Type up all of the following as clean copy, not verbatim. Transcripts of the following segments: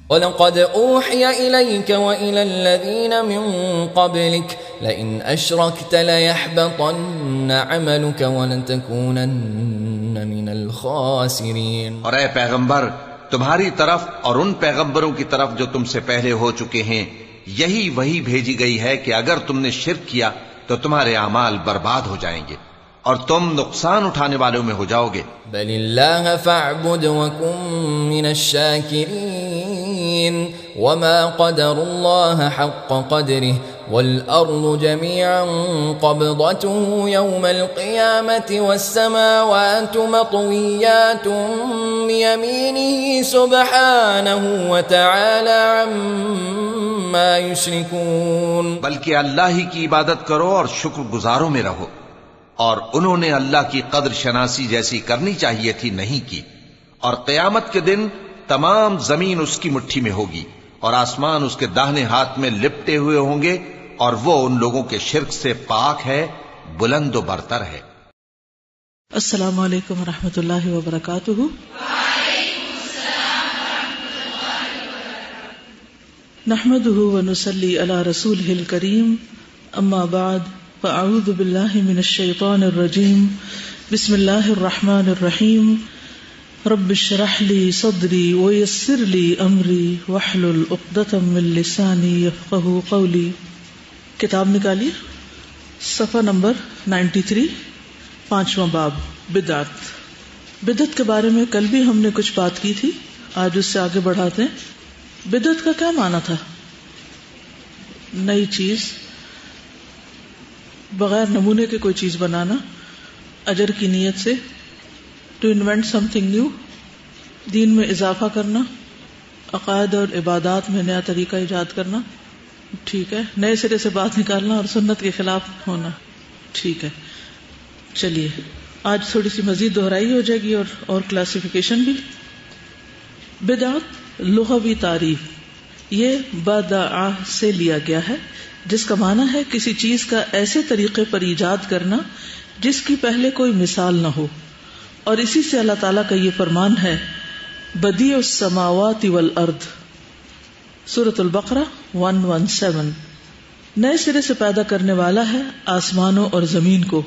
وَلَقَدْ أُوحِيَ إِلَيْكَ وَإِلَى الَّذِينَ مِن قَبْلِكَ لَئِنْ أَشْرَكْتَ لَيَحْبَطَنَّ عَمَلُكَ وَلَتَكُونَنَّ مِنَ الْخَاسِرِينَ۔ اور اے پیغمبر، تمہاری طرف اور ان پیغمبروں کی طرف جو تم سے پہلے ہو چکے ہیں یہی وحی بھیجی گئی ہے کہ اگر تم نے شرک کیا تو تمہارے اعمال برباد ہو جائیں گے اور تم نقصان اٹھانے والوں میں ہو جاؤ گے۔ بل اللہ فاعبد وکن من الشاکرین وما قدر اللہ حق قدره والارض جميعا قبضته يوم القيامة والسماوات مطويات بيمينه سبحانه وتعالى عما يشركون۔ بلکہ اللہ ہی کی عبادت کرو اور شکر گزاروں میں رہو، اور انہوں نے اللہ کی قدر شناسی جیسی کرنی چاہیے تھی نہیں کی، اور قیامت کے دن تمام زمین اس کی مٹھی میں ہوگی اور آسمان اس کے داہنے ہاتھ میں لپٹے ہوئے ہوں گے، اور وہ ان لوگوں کے شرک سے پاک ہے، بلند و برتر ہے۔ السلام علیکم ورحمۃ اللہ وبرکاتہ۔ نحمده ونصلي على رسوله الكريم، اما بعد، فاعوذ باللہ من الشیطان الرجیم، بسم اللہ الرحمن الرحیم، رب اشرح لی صدری ویسر لی امری واحلل عقدۃ من لسانی یفقہوا قولی۔ کتاب نکالیے، صفحہ نمبر 93، 5واں باب، بدعت۔ بدعت کے بارے میں کل بھی ہم نے کچھ بات کی تھی، آج اس سے آگے بڑھاتے ہیں۔ بدعت کا کیا معنی تھا؟ نئی چیز، بغیر نمونے کے کوئی چیز بنانا، اجر کی نیت سے، to invent something new, دین میں اضافہ کرنا، عقائد اور عبادات میں نیا طریقہ ایجاد کرنا، ٹھیک ہے، نئے سرے سے بات نکالنا اور سنت کے خلاف ہونا، ٹھیک ہے۔ چلیے آج تھوڑی سی مزید دہرائی ہو جائے گی اور کلاسیفیکیشن بھی۔ بدعت لغوی تعریف، یہ بدع سے لیا گیا ہے، جس کا معنی ہے کسی چیز کا ایسے طریقے پر ایجاد کرنا جس کی پہلے کوئی مثال نہ ہو، اور اسی سے اللہ تعالیٰ کا یہ فرمان ہے، بدیع السماوات والارض، سورۃ البقرہ 117، نئے سرے سے پیدا کرنے والا ہے آسمانوں اور زمین کو۔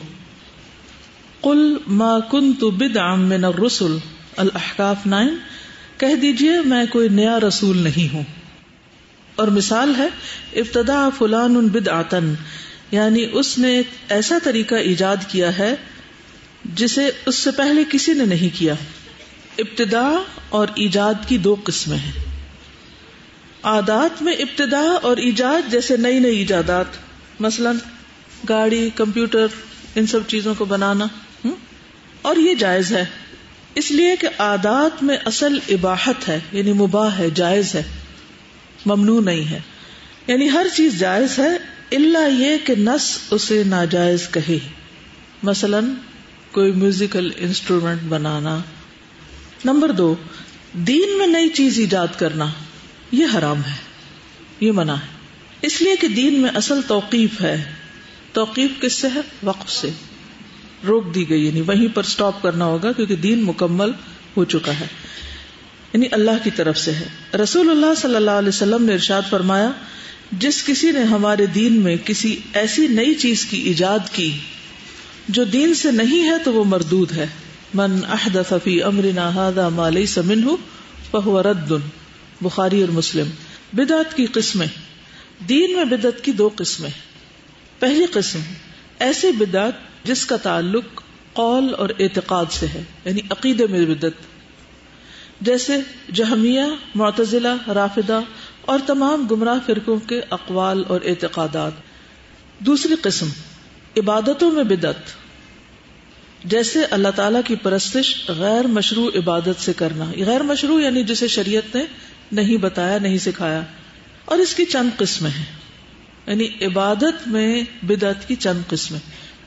قل ما کنت بدعا من الرسل، الاحقاف 9، کہہ دیجئے میں کوئی نیا رسول نہیں ہوں۔ اور مثال ہے، ابتدع فلان بدعتا، یعنی اس نے ایک ایسا طریقہ ایجاد کیا ہے جسے اس سے پہلے کسی نے نہیں کیا۔ ابتداء اور ایجاد کی دو قسمیں ہیں۔ عادات میں ابتداء اور ایجاد، جیسے نئی نئی ایجادات، مثلا گاڑی، کمپیوٹر، ان سب چیزوں کو بنانا، اور یہ جائز ہے، اس لیے کہ عادات میں اصل اباحت ہے، یعنی مباح ہے، جائز ہے، ممنوع نہیں ہے، یعنی ہر چیز جائز ہے الا یہ کہ نص اسے ناجائز کہے۔ مثلا کوئی میوزیکل انسٹرومنٹ بنانا۔ نمبر 2، دین میں نئی چیز ایجاد کرنا، یہ حرام ہے، یہ منع ہے، اس لیے کہ دین میں اصل توقیف ہے۔ توقیف کس سے ہے؟ وقف سے، روک دی گئی، یعنی وہیں پر سٹاپ کرنا ہوگا کیونکہ دین مکمل ہو چکا ہے، یعنی اللہ کی طرف سے ہے۔ رسول اللہ صلی اللہ علیہ وسلم نے ارشاد فرمایا، جس کسی نے ہمارے دین میں کسی ایسی نئی چیز کی ایجاد کی جو دین سے نہیں ہے تو وہ مردود ہے۔ من احدث فی امرنا ھذا ما لیس منہ فہو رد، بخاری اور مسلم۔ بدعت کی قسمیں، دین میں بدعت کی دو قسمیں۔ پہلی قسم ایسی بدعت جس کا تعلق قول اور اعتقاد سے ہے، یعنی عقیدے میں بدعت، جیسے جہمیہ، معتزلہ، رافضہ اور تمام گمراہ فرقوں کے اقوال اور اعتقادات۔ دوسری قسم عبادتوں میں بدعت، جیسے اللہ تعالیٰ کی پرستش غیر مشروع عبادت سے کرنا۔ غیر مشروع یعنی جسے شریعت نے نہیں بتایا، نہیں سکھایا، اور اس کی چند قسمیں ہیں، یعنی عبادت میں بدعت کی چند قسمیں،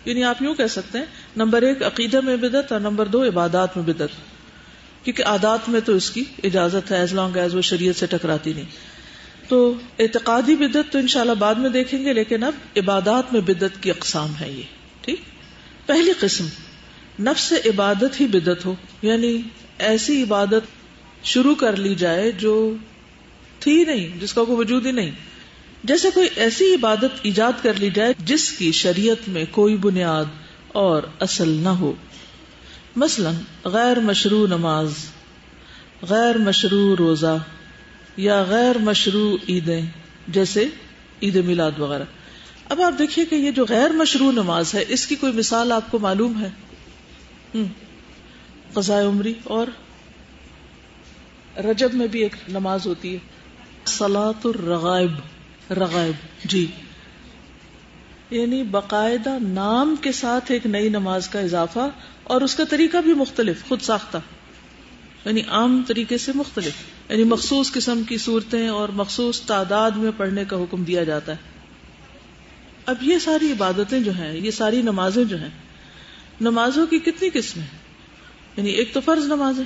یعنی آپ یوں کہہ سکتے ہیں، نمبر 1 عقیدہ میں بدعت، اور نمبر 2 عبادات میں بدعت، کیونکہ عادات میں تو اس کی اجازت ہے ایز لانگ ایز وہ شریعت سے ٹکراتی نہیں۔ تو اعتقادی بدعت تو انشاءاللہ بعد میں دیکھیں گے، لیکن اب عبادات میں بدعت کی اقسام ہے یہ، ٹھیک۔ پہلی قسم نفس عبادت ہی بدعت ہو، یعنی ایسی عبادت شروع کر لی جائے جو تھی نہیں، جس کا کوئی وجود ہی نہیں. جیسے کوئی ایسی عبادت ایجاد کر لی جائے جس کی شریعت میں کوئی بنیاد اور اصل نہ ہو، مثلا غیر مشروع نماز، غیر مشروع روزہ یا غیر مشروع عیدیں جیسے عید میلاد وغیرہ. اب آپ دیکھیے کہ یہ جو غیر مشروع نماز ہے اس کی کوئی مثال آپ کو معلوم ہے؟ قضاء عمری، اور رجب میں بھی ایک نماز ہوتی ہے صلاۃ الرغائب، رغائب جی، یعنی باقاعدہ نام کے ساتھ ایک نئی نماز کا اضافہ، اور اس کا طریقہ بھی مختلف، خود ساختہ، یعنی عام طریقے سے مختلف، یعنی مخصوص قسم کی صورتیں اور مخصوص تعداد میں پڑھنے کا حکم دیا جاتا ہے. اب یہ ساری عبادتیں جو ہیں، یہ ساری نمازیں جو ہیں، نمازوں کی کتنی قسمیں ہیں؟ یعنی ایک تو فرض نماز ہے،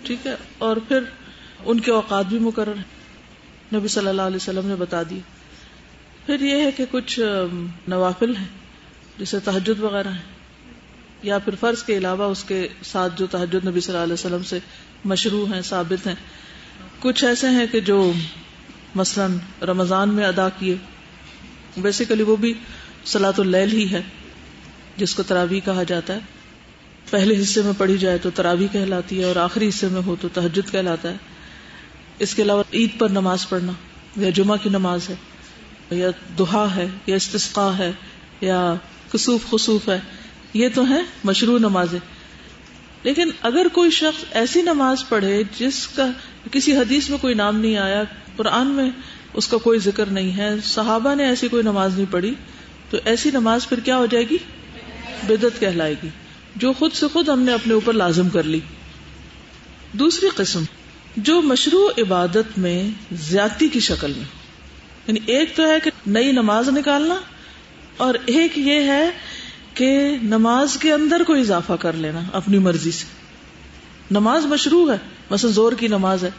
ٹھیک ہے، اور پھر ان کے اوقات بھی مقرر ہیں، نبی صلی اللہ علیہ وسلم نے بتا دی. پھر یہ ہے کہ کچھ نوافل ہیں جیسے تہجد وغیرہ ہیں، یا پھر فرض کے علاوہ اس کے ساتھ جو تہجد نبی صلی اللہ علیہ وسلم سے مشروع ہیں، ثابت ہیں. کچھ ایسے ہیں کہ جو مثلا رمضان میں ادا کیے، بیسیکلی وہ بھی صلاۃ اللیل ہی ہے جس کو تراویح کہا جاتا ہے. پہلے حصے میں پڑھی جائے تو تراویح کہلاتی ہے، اور آخری حصے میں ہو تو تہجد کہلاتا ہے. اس کے علاوہ عید پر نماز پڑھنا، یا جمعہ کی نماز ہے، یا ضحیٰ ہے، یا استسقاء ہے، یا کسوف خسوف ہے، یہ تو ہیں مشروع نمازیں. لیکن اگر کوئی شخص ایسی نماز پڑھے جس کا کسی حدیث میں کوئی نام نہیں آیا، قرآن میں اس کا کوئی ذکر نہیں ہے، صحابہ نے ایسی کوئی نماز نہیں پڑھی، تو ایسی نماز پھر کیا ہو جائے گی؟ بدعت کہلائے گی، جو خود سے خود ہم نے اپنے اوپر لازم کر لی. دوسری قسم جو مشروع عبادت میں زیادتی کی شکل میں، یعنی ایک تو ہے کہ نئی نماز نکالنا، اور ایک یہ ہے کہ نماز کے اندر کوئی اضافہ کر لینا اپنی مرضی سے. نماز مشروع ہے، مثلا زور کی نماز ہے،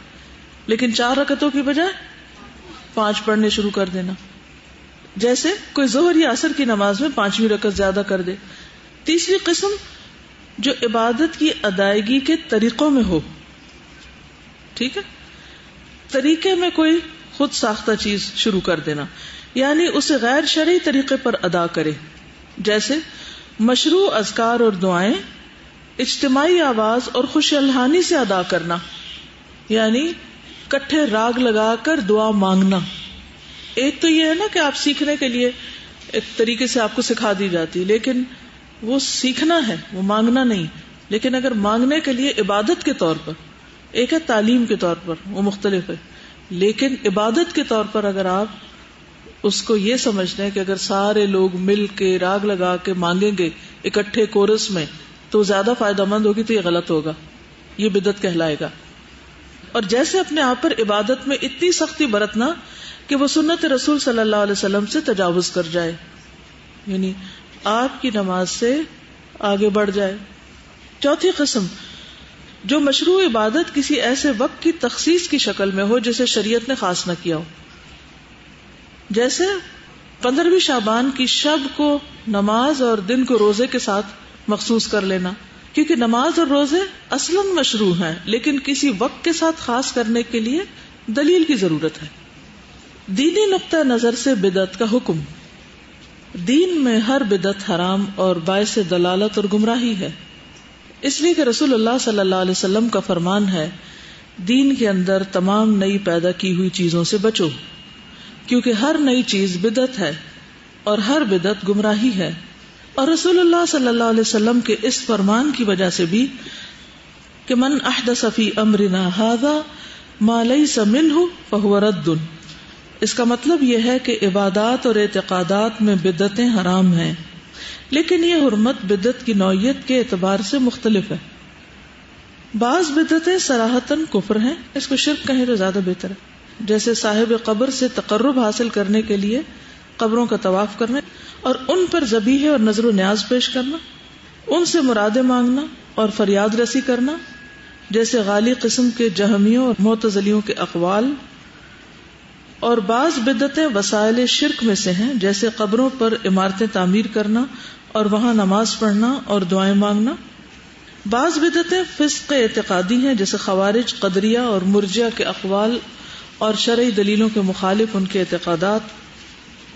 لیکن 4 رکعتوں کی بجائے 5 پڑھنے شروع کر دینا. جیسے کوئی ظہر یا عصر کی نماز میں 5ویں رکعت زیادہ کر دے. تیسری قسم جو عبادت کی ادائیگی کے طریقوں میں ہو، ٹھیک ہے، طریقے میں کوئی خود ساختہ چیز شروع کر دینا، یعنی اسے غیر شرعی طریقے پر ادا کرے. جیسے مشروع اذکار اور دعائیں اجتماعی آواز اور خوش الحانی سے ادا کرنا، یعنی کٹھے راگ لگا کر دعا مانگنا. ایک تو یہ ہے نا کہ آپ سیکھنے کے لیے ایک طریقے سے آپ کو سکھا دی جاتی، لیکن وہ سیکھنا ہے، وہ مانگنا نہیں. لیکن اگر مانگنے کے لیے عبادت کے طور پر، ایک ہے تعلیم کے طور پر، وہ مختلف ہے، لیکن عبادت کے طور پر اگر آپ اس کو یہ سمجھتے ہیں کہ اگر سارے لوگ مل کے راگ لگا کے مانگیں گے اکٹھے کورس میں تو زیادہ فائدہ مند ہوگی، تو یہ غلط ہوگا، یہ بدعت کہلائے گا. اور جیسے اپنے آپ پر عبادت میں اتنی سختی برتنا کہ وہ سنت رسول صلی اللہ علیہ وسلم سے تجاوز کر جائے، یعنی آپ کی نماز سے آگے بڑھ جائے. چوتھی قسم جو مشروع عبادت کسی ایسے وقت کی تخصیص کی شکل میں ہو جسے شریعت نے خاص نہ کیا ہو. جیسے 15ویں شعبان کی شب کو نماز اور دن کو روزے کے ساتھ مخصوص کر لینا، کیونکہ نماز اور روزے اصلاً مشروع ہیں، لیکن کسی وقت کے ساتھ خاص کرنے کے لیے دلیل کی ضرورت ہے. دینی نقطہ نظر سے بدعت کا حکم. دین میں ہر بدعت حرام اور باعث دلالت اور گمراہی ہے، اس لیے کہ رسول اللہ صلی اللہ علیہ وسلم کا فرمان ہے، دین کے اندر تمام نئی پیدا کی ہوئی چیزوں سے بچو، کیونکہ ہر نئی چیز بدعت ہے اور ہر بدعت گمراہی ہے. اور رسول اللہ صلی اللہ علیہ وسلم کے اس فرمان کی وجہ سے بھی کہ من احدث فی امرنا ھذا ما لیس منہ فہو رد، اس کا مطلب یہ ہے کہ عبادات اور اعتقادات میں بدعتیں حرام ہیں، لیکن یہ حرمت بدعت کی نوعیت کے اعتبار سے مختلف ہے. بعض بدعتیں صراحتاً کفر ہیں، اس کو شرک کہیں تو زیادہ بہتر ہے، جیسے صاحب قبر سے تقرب حاصل کرنے کے لیے قبروں کا طواف کرنا اور ان پر ذبیحے اور نذر و نیاز پیش کرنا، ان سے مرادیں مانگنا اور فریاد رسی کرنا، جیسے غالی قسم کے جہمیوں اور معتزلیوں کے اقوال. اور بعض بدعتیں وسائل شرک میں سے ہیں، جیسے قبروں پر عمارتیں تعمیر کرنا اور وہاں نماز پڑھنا اور دعائیں مانگنا. بعض بدعتیں فسق اعتقادی ہیں، جیسے خوارج، قدریہ اور مرجئہ کے اقوال اور شرعی دلیلوں کے مخالف ان کے اعتقادات.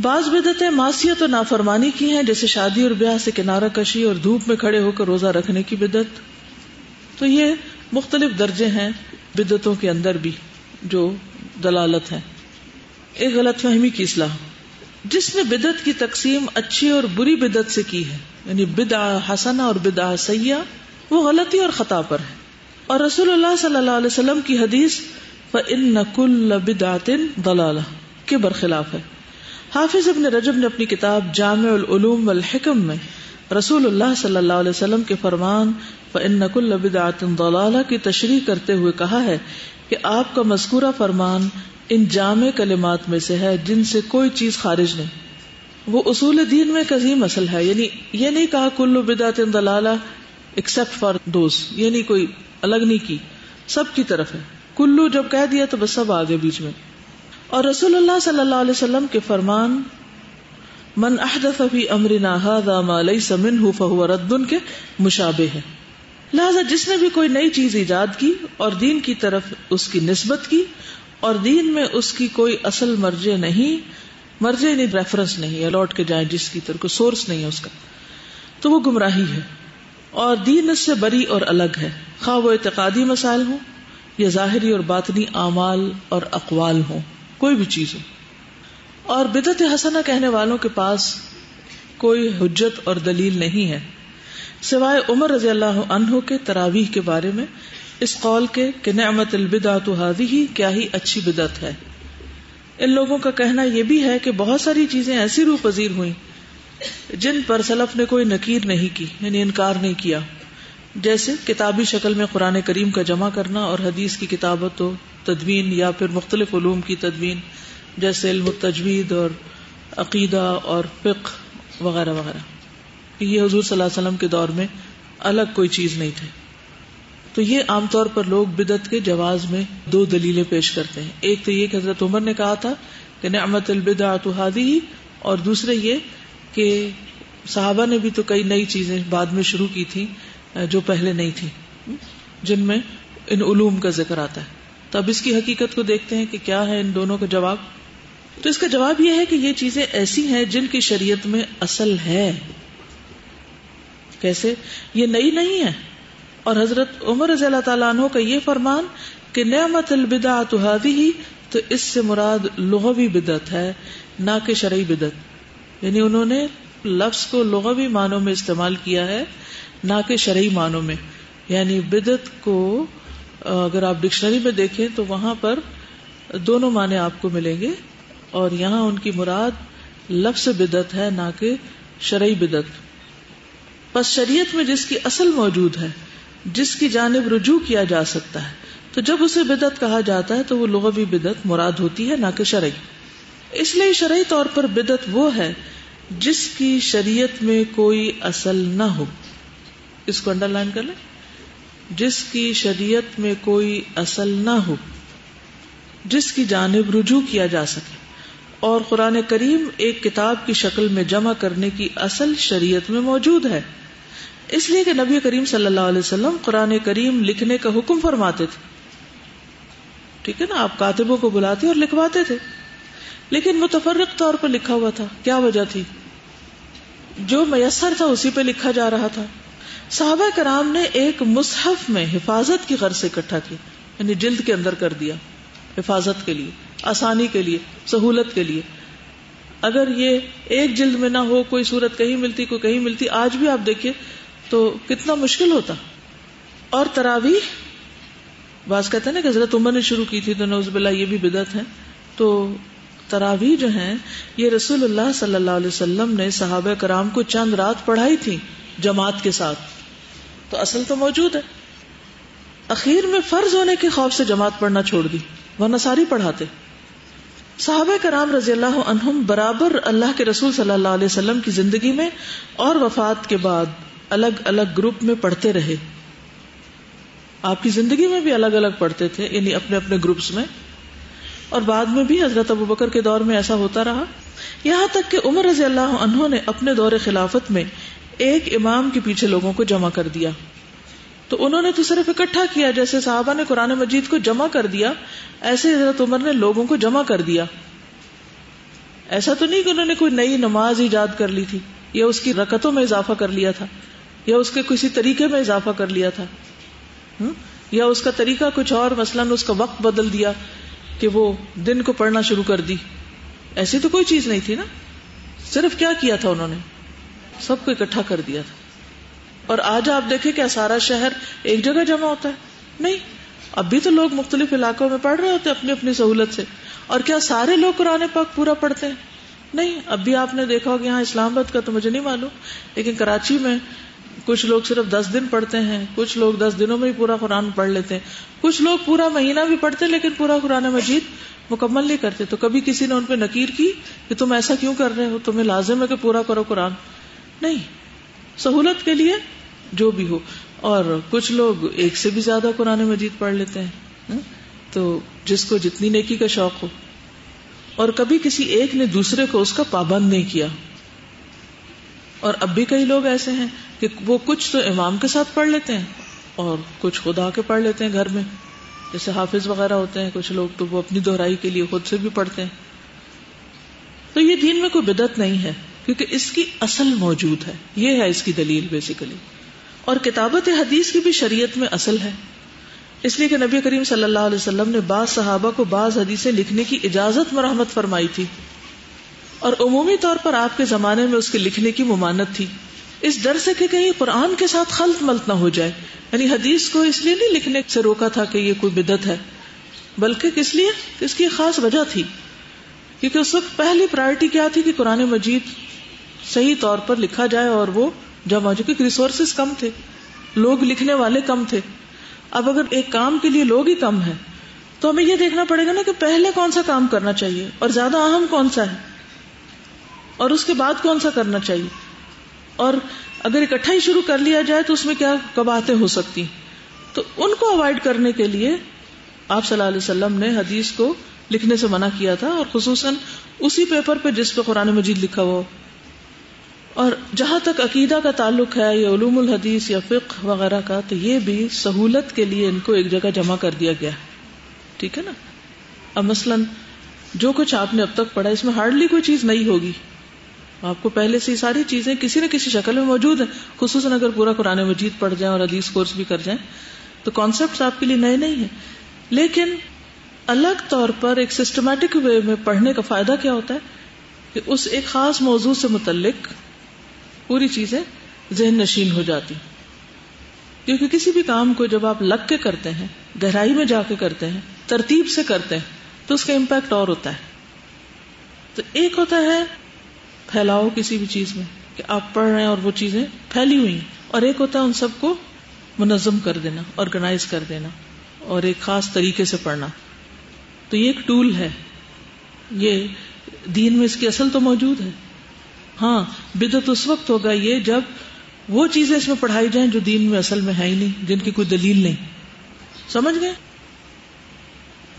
بعض بدعتیں معصیت و نافرمانی کی ہیں، جیسے شادی اور بیاہ سے کنارہ کشی اور دھوپ میں کھڑے ہو کر روزہ رکھنے کی بدعت. تو یہ مختلف درجے ہیں بدعتوں کے اندر بھی جو دلالت ہے. ایک غلط فہمی کی اصلاح. جس نے بدعت کی تقسیم اچھی اور بری بدعت سے کی ہے، یعنی بدعہ حسنہ اور بدعہ سیئہ، وہ غلطی اور خطا پر ہے. اور رسول اللہ صلی اللہ علیہ وسلم کی حدیث فَإِنَّ كُلَّ بِدْعَةٍ ضَلَالَةٍ کے برخلاف ہے. حافظ ابن رجب نے اپنی کتاب جامع العلوم والحکم میں رسول اللہ صلی اللہ علیہ وسلم کے فرمان فَإِنَّ كُلَّ بِدْعَةٍ ضَلَالَةٍ کی تشریح کرتے ہوئے کہا ہے کہ آپ کا مذکورہ فرمان ان جامع کلمات میں سے ہے جن سے کوئی چیز خارج نہیں. وہ اصول دین میں ایک عظیم اصل ہے. یعنی یہ نہیں کہا کل بدعت ضلالہ ایکسپٹ فار دوز، یعنی کوئی الگ نہیں کی، سب کی طرف ہے. کلو جب کہہ دیا تو بس سب آگے بیچ میں. اور رسول اللہ صلی اللہ علیہ وسلم کے فرمان من احدث فی امرنا ھذا ما لیس منہ فہو رد کے مشابہ ہے. لہذا جس نے بھی کوئی نئی چیز ایجاد کی اور دین کی طرف اس کی نسبت کی اور دین میں اس کی کوئی اصل مرجع نہیں ریفرنس نہیں ہے، لوٹ کے جائیں جس کی طرف کوئی سورس نہیں ہے اس کا، تو وہ گمراہی ہے اور دین اس سے بری اور الگ ہے، خواہ وہ اعتقادی مسائل ہوں یا ظاہری اور باطنی اعمال اور اقوال ہوں، کوئی بھی چیز ہو. اور بدعت حسنہ کہنے والوں کے پاس کوئی حجت اور دلیل نہیں ہے سوائے عمر رضی اللہ عنہ کے تراویح کے بارے میں اس قول کے کہ نعمت البدعۃ ھذہ، کیا ہی اچھی بدعت ہے. ان لوگوں کا کہنا یہ بھی ہے کہ بہت ساری چیزیں ایسی روح پذیر ہوئیں جن پر سلف نے کوئی نکیر نہیں کی، یعنی انکار نہیں کیا، جیسے کتابی شکل میں قرآن کریم کا جمع کرنا اور حدیث کی کتابت و تدوین، یا پھر مختلف علوم کی تدوین جیسے علم التجوید اور عقیدہ اور فقہ وغیرہ وغیرہ. یہ حضور صلی اللہ علیہ وسلم کے دور میں الگ کوئی چیز نہیں تھے. تو یہ عام طور پر لوگ بدعت کے جواز میں دو دلیلیں پیش کرتے ہیں. ایک تو یہ کہ حضرت عمر نے کہا تھا کہ نعمت البدعۃ ھذہ، اور دوسرے یہ کہ صحابہ نے بھی تو کئی نئی چیزیں بعد میں شروع کی تھی جو پہلے نہیں تھی، جن میں ان علوم کا ذکر آتا ہے. تو اب اس کی حقیقت کو دیکھتے ہیں کہ کیا ہے ان دونوں کا جواب. تو اس کا جواب یہ ہے کہ یہ چیزیں ایسی ہیں جن کی شریعت میں اصل ہے. کیسے؟ یہ نئی نہیں ہے. اور حضرت عمر رضی اللہ تعالیٰ عنہ کا یہ فرمان کہ نعمت البدعۃ ھذہ، تو اس سے مراد لغوی بدعت ہے نہ کہ شرعی بدعت. یعنی انہوں نے لفظ کو لغوی معنوں میں استعمال کیا ہے نہ کہ شرعی معنوں میں. یعنی بدعت کو اگر آپ ڈکشنری میں دیکھیں تو وہاں پر دونوں معنی آپ کو ملیں گے، اور یہاں ان کی مراد لفظ بدعت ہے نہ کہ شرعی بدعت. پس شریعت میں جس کی اصل موجود ہے، جس کی جانب رجوع کیا جا سکتا ہے، تو جب اسے بدعت کہا جاتا ہے تو وہ لغوی بدعت مراد ہوتی ہے نہ کہ شرعی. اس لیے شرعی طور پر بدعت وہ ہے جس کی شریعت میں کوئی اصل نہ ہو. اس کو انڈر لائن کر لیں، جس کی شریعت میں کوئی اصل نہ ہو، جس کی جانب رجوع کیا جا سکے. اور قرآن کریم ایک کتاب کی شکل میں جمع کرنے کی اصل شریعت میں موجود ہے، اس لیے کہ نبی کریم صلی اللہ علیہ وسلم قرآن کریم لکھنے کا حکم فرماتے تھے. ٹھیک ہے نا، آپ کاتبوں کو بلاتے اور لکھواتے تھے، لیکن متفرق طور پر لکھا ہوا تھا. کیا وجہ تھی؟ جو میسر تھا اسی پہ لکھا جا رہا تھا. صحابہ کرام نے ایک مصحف میں حفاظت کی غرض سے اکٹھا کیا، یعنی جلد کے اندر کر دیا، حفاظت کے لیے، آسانی کے لیے، سہولت کے لیے. اگر یہ ایک جلد میں نہ ہو، کوئی صورت کہیں ملتی کوئی کہیں ملتی، آج بھی آپ دیکھیں تو کتنا مشکل ہوتا. اور تراویح، بعض کہتے ہیں نا کہ حضرت عمر نے شروع کی تھی تو نعوذ باللہ یہ بھی بدعت ہے. تو تراویح جو ہیں یہ رسول اللہ صلی اللہ علیہ وسلم نے صحابہ کرام کو چند رات پڑھائی تھی جماعت کے ساتھ، تو اصل تو موجود ہے. اخیر میں فرض ہونے کے خوف سے جماعت پڑھنا چھوڑ دی، ورنہ ساری پڑھاتے. صحابہ کرام رضی اللہ عنہم برابر اللہ کے رسول صلی اللہ علیہ وسلم کی زندگی میں اور وفات کے بعد الگ الگ گروپ میں پڑھتے رہے. آپ کی زندگی میں بھی الگ الگ پڑھتے تھے، یعنی اپنے اپنے گروپس میں، اور بعد میں بھی حضرت ابوبکر کے دور میں ایسا ہوتا رہا. یہاں تک کہ عمر رضی اللہ عنہ نے اپنے دور خلافت میں ایک امام کے پیچھے لوگوں کو جمع کر دیا. تو انہوں نے تو صرف اکٹھا کیا، جیسے صحابہ نے قرآن مجید کو جمع کر دیا، ایسے حضرت عمر نے لوگوں کو جمع کر دیا. ایسا تو نہیں کہ انہوں نے کوئی نئی نماز ایجاد کر لی تھی، یا اس کی رکعتوں میں اضافہ کر لیا تھا، یا اس کے کسی طریقے میں اضافہ کر لیا تھا، یا اس کا طریقہ کچھ اور، مثلاً اس کا وقت بدل دیا کہ وہ دن کو پڑھنا شروع کر دی. ایسی تو کوئی چیز نہیں تھی نا. صرف کیا کیا تھا انہوں نے؟ سب کو اکٹھا کر دیا تھا. اور آج آپ دیکھیں کیا سارا شہر ایک جگہ جمع ہوتا ہے؟ نہیں. اب بھی تو لوگ مختلف علاقوں میں پڑھ رہے ہوتے اپنی اپنی سہولت سے. اور کیا سارے لوگ قرآن پاک پورا پڑھتے ہیں؟ نہیں. اب بھی آپ نے دیکھا ہوگا، یہاں اسلام آباد کا تو مجھے نہیں معلوم، لیکن کراچی میں کچھ لوگ صرف 10 دن پڑھتے ہیں، کچھ لوگ 10 دنوں میں ہی پورا قرآن پڑھ لیتے ہیں، کچھ لوگ پورا مہینہ بھی پڑھتے ہیں لیکن پورا قرآن مجید مکمل نہیں کرتے. تو کبھی کسی نے ان پہ نکیر کی کہ تم ایسا کیوں کر رہے ہو، تمہیں لازم ہے کہ پورا کرو قرآن؟ نہیں، سہولت کے لیے جو بھی ہو. اور کچھ لوگ ایک سے بھی زیادہ قرآن مجید پڑھ لیتے ہیں، تو جس کو جتنی نیکی کا شوق ہو. اور کبھی کسی ایک نے دوسرے کو اس کا پابند نہیں کیا. اور اب بھی کئی لوگ ایسے ہیں کہ وہ کچھ تو امام کے ساتھ پڑھ لیتے ہیں اور کچھ خدا کے پڑھ لیتے ہیں گھر میں، جیسے حافظ وغیرہ ہوتے ہیں. کچھ لوگ تو وہ اپنی دہرائی کے لیے خود سے بھی پڑھتے ہیں. تو یہ دین میں کوئی بدعت نہیں ہے، کیونکہ اس کی اصل موجود ہے. یہ ہے اس کی دلیل بیسیکلی. اور کتابت حدیث کی بھی شریعت میں اصل ہے، اس لیے کہ نبی کریم صلی اللہ علیہ وسلم نے بعض صحابہ کو بعض حدیثیں لکھنے کی اجازت مرحمت فرمائی تھی، اور عمومی طور پر آپ کے زمانے میں اس کے لکھنے کی ممانعت تھی، اس ڈر سے کہ کہیں قرآن کے ساتھ خلط ملط نہ ہو جائے. یعنی حدیث کو اس لیے نہیں لکھنے سے روکا تھا کہ یہ کوئی بدعت ہے، بلکہ کس لیے؟ اس کی خاص وجہ تھی. کیونکہ اس وقت پہلی پرائرٹی کیا تھی کہ قرآن مجید صحیح طور پر لکھا جائے اور وہ جمع، جو کہ ریسورسز کم تھے، لوگ لکھنے والے کم تھے. اب اگر ایک کام کے لیے لوگ ہی کم ہیں تو ہمیں یہ دیکھنا پڑے گا نا کہ پہلے کون سا کام کرنا چاہیے اور زیادہ اہم کون سا ہے، اور اس کے بعد کون سا کرنا چاہیے. اور اگر اکٹھا ہی شروع کر لیا جائے تو اس میں کیا قباحتیں ہو سکتی. تو ان کو اوائڈ کرنے کے لیے آپ صلی اللہ علیہ وسلم نے حدیث کو لکھنے سے منع کیا تھا، اور خصوصاً اسی پیپر پہ جس پہ قرآن مجید لکھا ہوا. اور جہاں تک عقیدہ کا تعلق ہے یا علوم الحدیث یا فقہ وغیرہ کا، تو یہ بھی سہولت کے لیے ان کو ایک جگہ جمع کر دیا گیا. ٹھیک ہے نا. اب مثلاً جو کچھ آپ نے اب تک پڑھا، اس میں ہارڈلی کوئی چیز نئی ہوگی. آپ کو پہلے سے ساری چیزیں کسی نہ کسی شکل میں موجود ہیں، خصوصاً اگر پورا قرآن مجید پڑھ جائیں اور حدیث کورس بھی کر جائیں تو کانسیپٹس آپ کے لیے نئے نہیں ہیں. لیکن الگ طور پر ایک سسٹمیٹک وے میں پڑھنے کا فائدہ کیا ہوتا ہے کہ اس ایک خاص موضوع سے متعلق پوری چیزیں ذہن نشین ہو جاتی. کیونکہ کسی بھی کام کو جب آپ لگ کے کرتے ہیں، گہرائی میں جا کے کرتے ہیں، ترتیب سے کرتے ہیں، تو اس کا امپیکٹ اور ہوتا ہے. تو ایک ہوتا ہے پھیلاؤ کسی بھی چیز میں کہ آپ پڑھ رہے ہیں اور وہ چیزیں پھیلی ہوئی ہیں، اور ایک ہوتا ہے ان سب کو منظم کر دینا، آرگنائز کر دینا اور ایک خاص طریقے سے پڑھنا. تو یہ ایک ٹول ہے. یہ دین میں اس کی اصل تو موجود ہے. ہاں، بدعت اس وقت ہوگا یہ جب وہ چیزیں اس میں پڑھائی جائیں جو دین میں اصل میں ہے ہی نہیں، جن کی کوئی دلیل نہیں. سمجھ گئے؟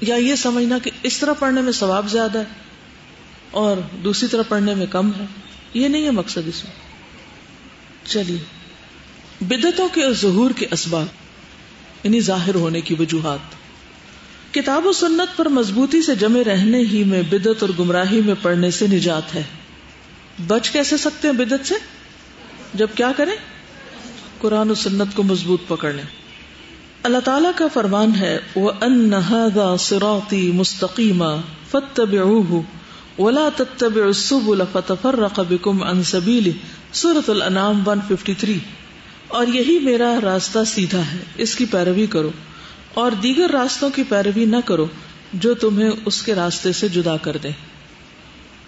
یا یہ سمجھنا کہ اس طرح پڑھنے میں ثواب زیادہ ہے اور دوسری طرح پڑھنے میں کم ہے، یہ نہیں ہے مقصد اس میں. چلیے، بدعتوں کے ظہور کے اسباب، یعنی ظاہر ہونے کی وجوہات. کتاب و سنت پر مضبوطی سے جمے رہنے ہی میں بدعت اور گمراہی میں پڑنے سے نجات ہے. بچ کیسے سکتے ہیں بدعت سے؟ جب کیا کریں؟ قرآن و سنت کو مضبوط پکڑ لیں. اللہ تعالیٰ کا فرمان ہے وَأَنَّ هَذَا صِرَاطِي مُسْتَقِيمًا فَاتَّبِعُوهُ وَلَا تَتَّبِعُوا السُّبُلَ فَتَفَرَّقَ بِكُمْ عَنْ سَبِيلِهِ سورۃ الانعام 153. اور یہی میرا راستہ سیدھا ہے، اس کی پیروی کرو، اور دیگر راستوں کی پیروی نہ کرو جو تمہیں اس کے راستے سے جدا کر دیں.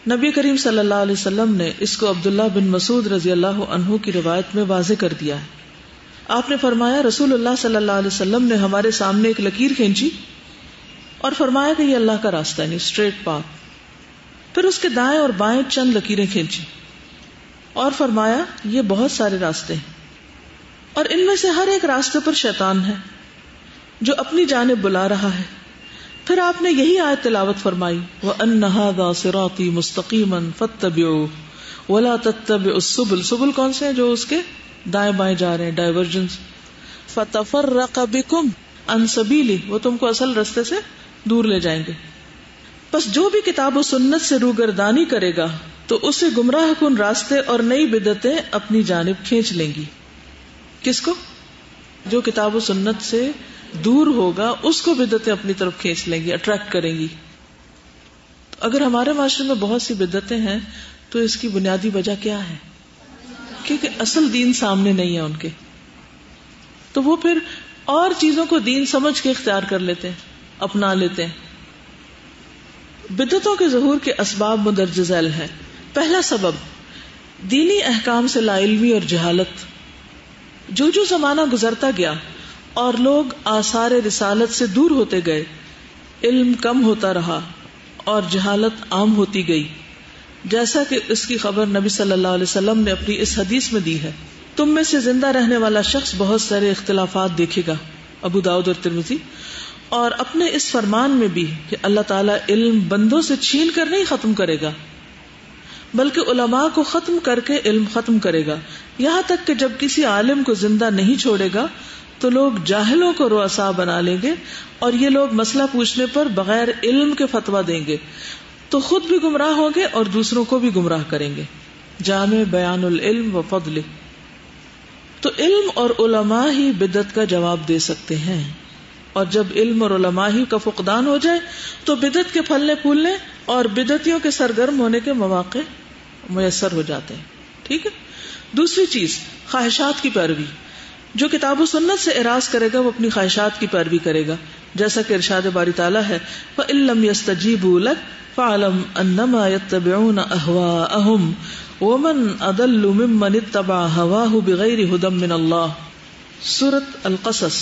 نبی کریم صلی اللہ علیہ وسلم نے اس کو عبداللہ بن مسعود رضی اللہ عنہ کی روایت میں واضح کر دیا ہے. آپ نے فرمایا رسول اللہ صلی اللہ علیہ وسلم نے ہمارے سامنے ایک لکیر کھینچی اور فرمایا کہ یہ اللہ کا راستہ، یعنی اسٹریٹ پاتھ. پھر اس کے دائیں اور بائیں چند لکیریں کھینچی اور فرمایا یہ بہت سارے راستے ہیں، اور ان میں سے ہر ایک راستے پر شیطان ہے جو اپنی جانب بلا رہا ہے. پھر آپ نے یہی آیت تلاوت فرمائی وَأَنَّ هَذَا صِرَاطِي مُسْتَقِيمًا فَاتَّبِعُوهُ وَلَا تَتَّبِعُوا السُّبُلَ. سبل کون سے ہیں؟ جو اس کے دائیں بائیں جا رہے ہیں، ڈائیورجنس. فتفرق بکم عن سبیلی، وہ تم کو اصل رستے سے دور لے جائیں گے. پس جو بھی کتاب و سنت سے روگردانی کرے گا تو اسے گمراہ کن راستے اور نئی بدعتیں اپنی جانب کھینچ لیں گی. کس کو؟ جو کتاب و سنت سے دور ہوگا اس کو بدعتیں اپنی طرف کھینچ لیں گی، اٹریکٹ کریں گی. تو اگر ہمارے معاشرے میں بہت سی بدعتیں ہیں تو اس کی بنیادی وجہ کیا ہے؟ کیونکہ اصل دین سامنے نہیں ہے ان کے، تو وہ پھر اور چیزوں کو دین سمجھ کے اختیار کر لیتے ہیں، اپنا لیتے ہیں. بدعتوں کے ظہور کے اسباب مندرجہ ذیل ہیں. پہلا سبب دینی احکام سے لا علمی اور جہالت. جو زمانہ گزرتا گیا اور لوگ آثار رسالت سے دور ہوتے گئے، علم کم ہوتا رہا اور جہالت عام ہوتی گئی، جیسا کہ اس کی خبر نبی صلی اللہ علیہ وسلم نے اپنی اس حدیث میں دی ہے: تم میں سے زندہ رہنے والا شخص بہت سارے اختلافات دیکھے گا، ابو داؤد اور ترمذی. اور اپنے اس فرمان میں بھی کہ اللہ تعالیٰ علم بندوں سے چھین کر نہیں ختم کرے گا، بلکہ علماء کو ختم کر کے علم ختم کرے گا، یہاں تک کہ جب کسی عالم کو زندہ نہیں چھوڑے گا تو لوگ جاہلوں کو رؤساء بنا لیں گے، اور یہ لوگ مسئلہ پوچھنے پر بغیر علم کے فتویٰ دیں گے تو خود بھی گمراہ ہوں گے اور دوسروں کو بھی گمراہ کریں گے. جامع بیان العلم و فضلہ. تو علم اور علماء ہی بدعت کا جواب دے سکتے ہیں، اور جب علم اور علماء ہی کا فقدان ہو جائے تو بدعت کے پھلنے پھولنے اور بدعتیوں کے سرگرم ہونے کے مواقع میسر ہو جاتے ہیں. ٹھیک ہے. دوسری چیز، خواہشات کی پیروی. جو کتاب و سنت سے اعراض کرے گا وہ اپنی خواہشات کی پیروی کرے گا، جیسا کہ ارشاد باری تعالیٰ ہے: فَإِن لَّمْ يَسْتَجِيبُوا لَكَ فَاعْلَمْ أَنَّمَا يَتَّبِعُونَ أَهْوَاءَهُمْ وَمَنْ أَضَلُّ مِمَّنِ اتَّبَعَ هَوَاهُ بِغَيْرِ هُدًى مِّنَ اللَّهِ. سورۃ القصص.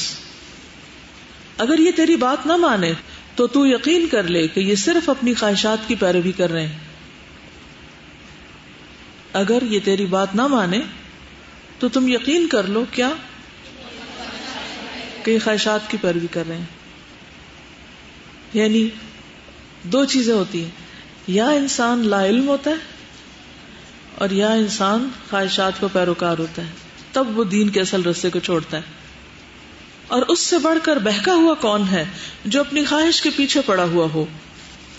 اگر یہ تیری بات نہ مانے تو تو یقین کر لے کہ یہ صرف اپنی خواہشات کی پیروی کر رہے ہیں. اگر یہ تیری بات نہ مانے تو تم یقین کر لو کیا کہ یہ خواہشات کی پیروی کر رہے ہیں. یعنی دو چیزیں ہوتی ہیں، یا انسان لا علم ہوتا ہے اور یا انسان خواہشات کو پیروکار ہوتا ہے، تب وہ دین کے اصل رستے کو چھوڑتا ہے. اور اس سے بڑھ کر بہکا ہوا کون ہے جو اپنی خواہش کے پیچھے پڑا ہوا ہو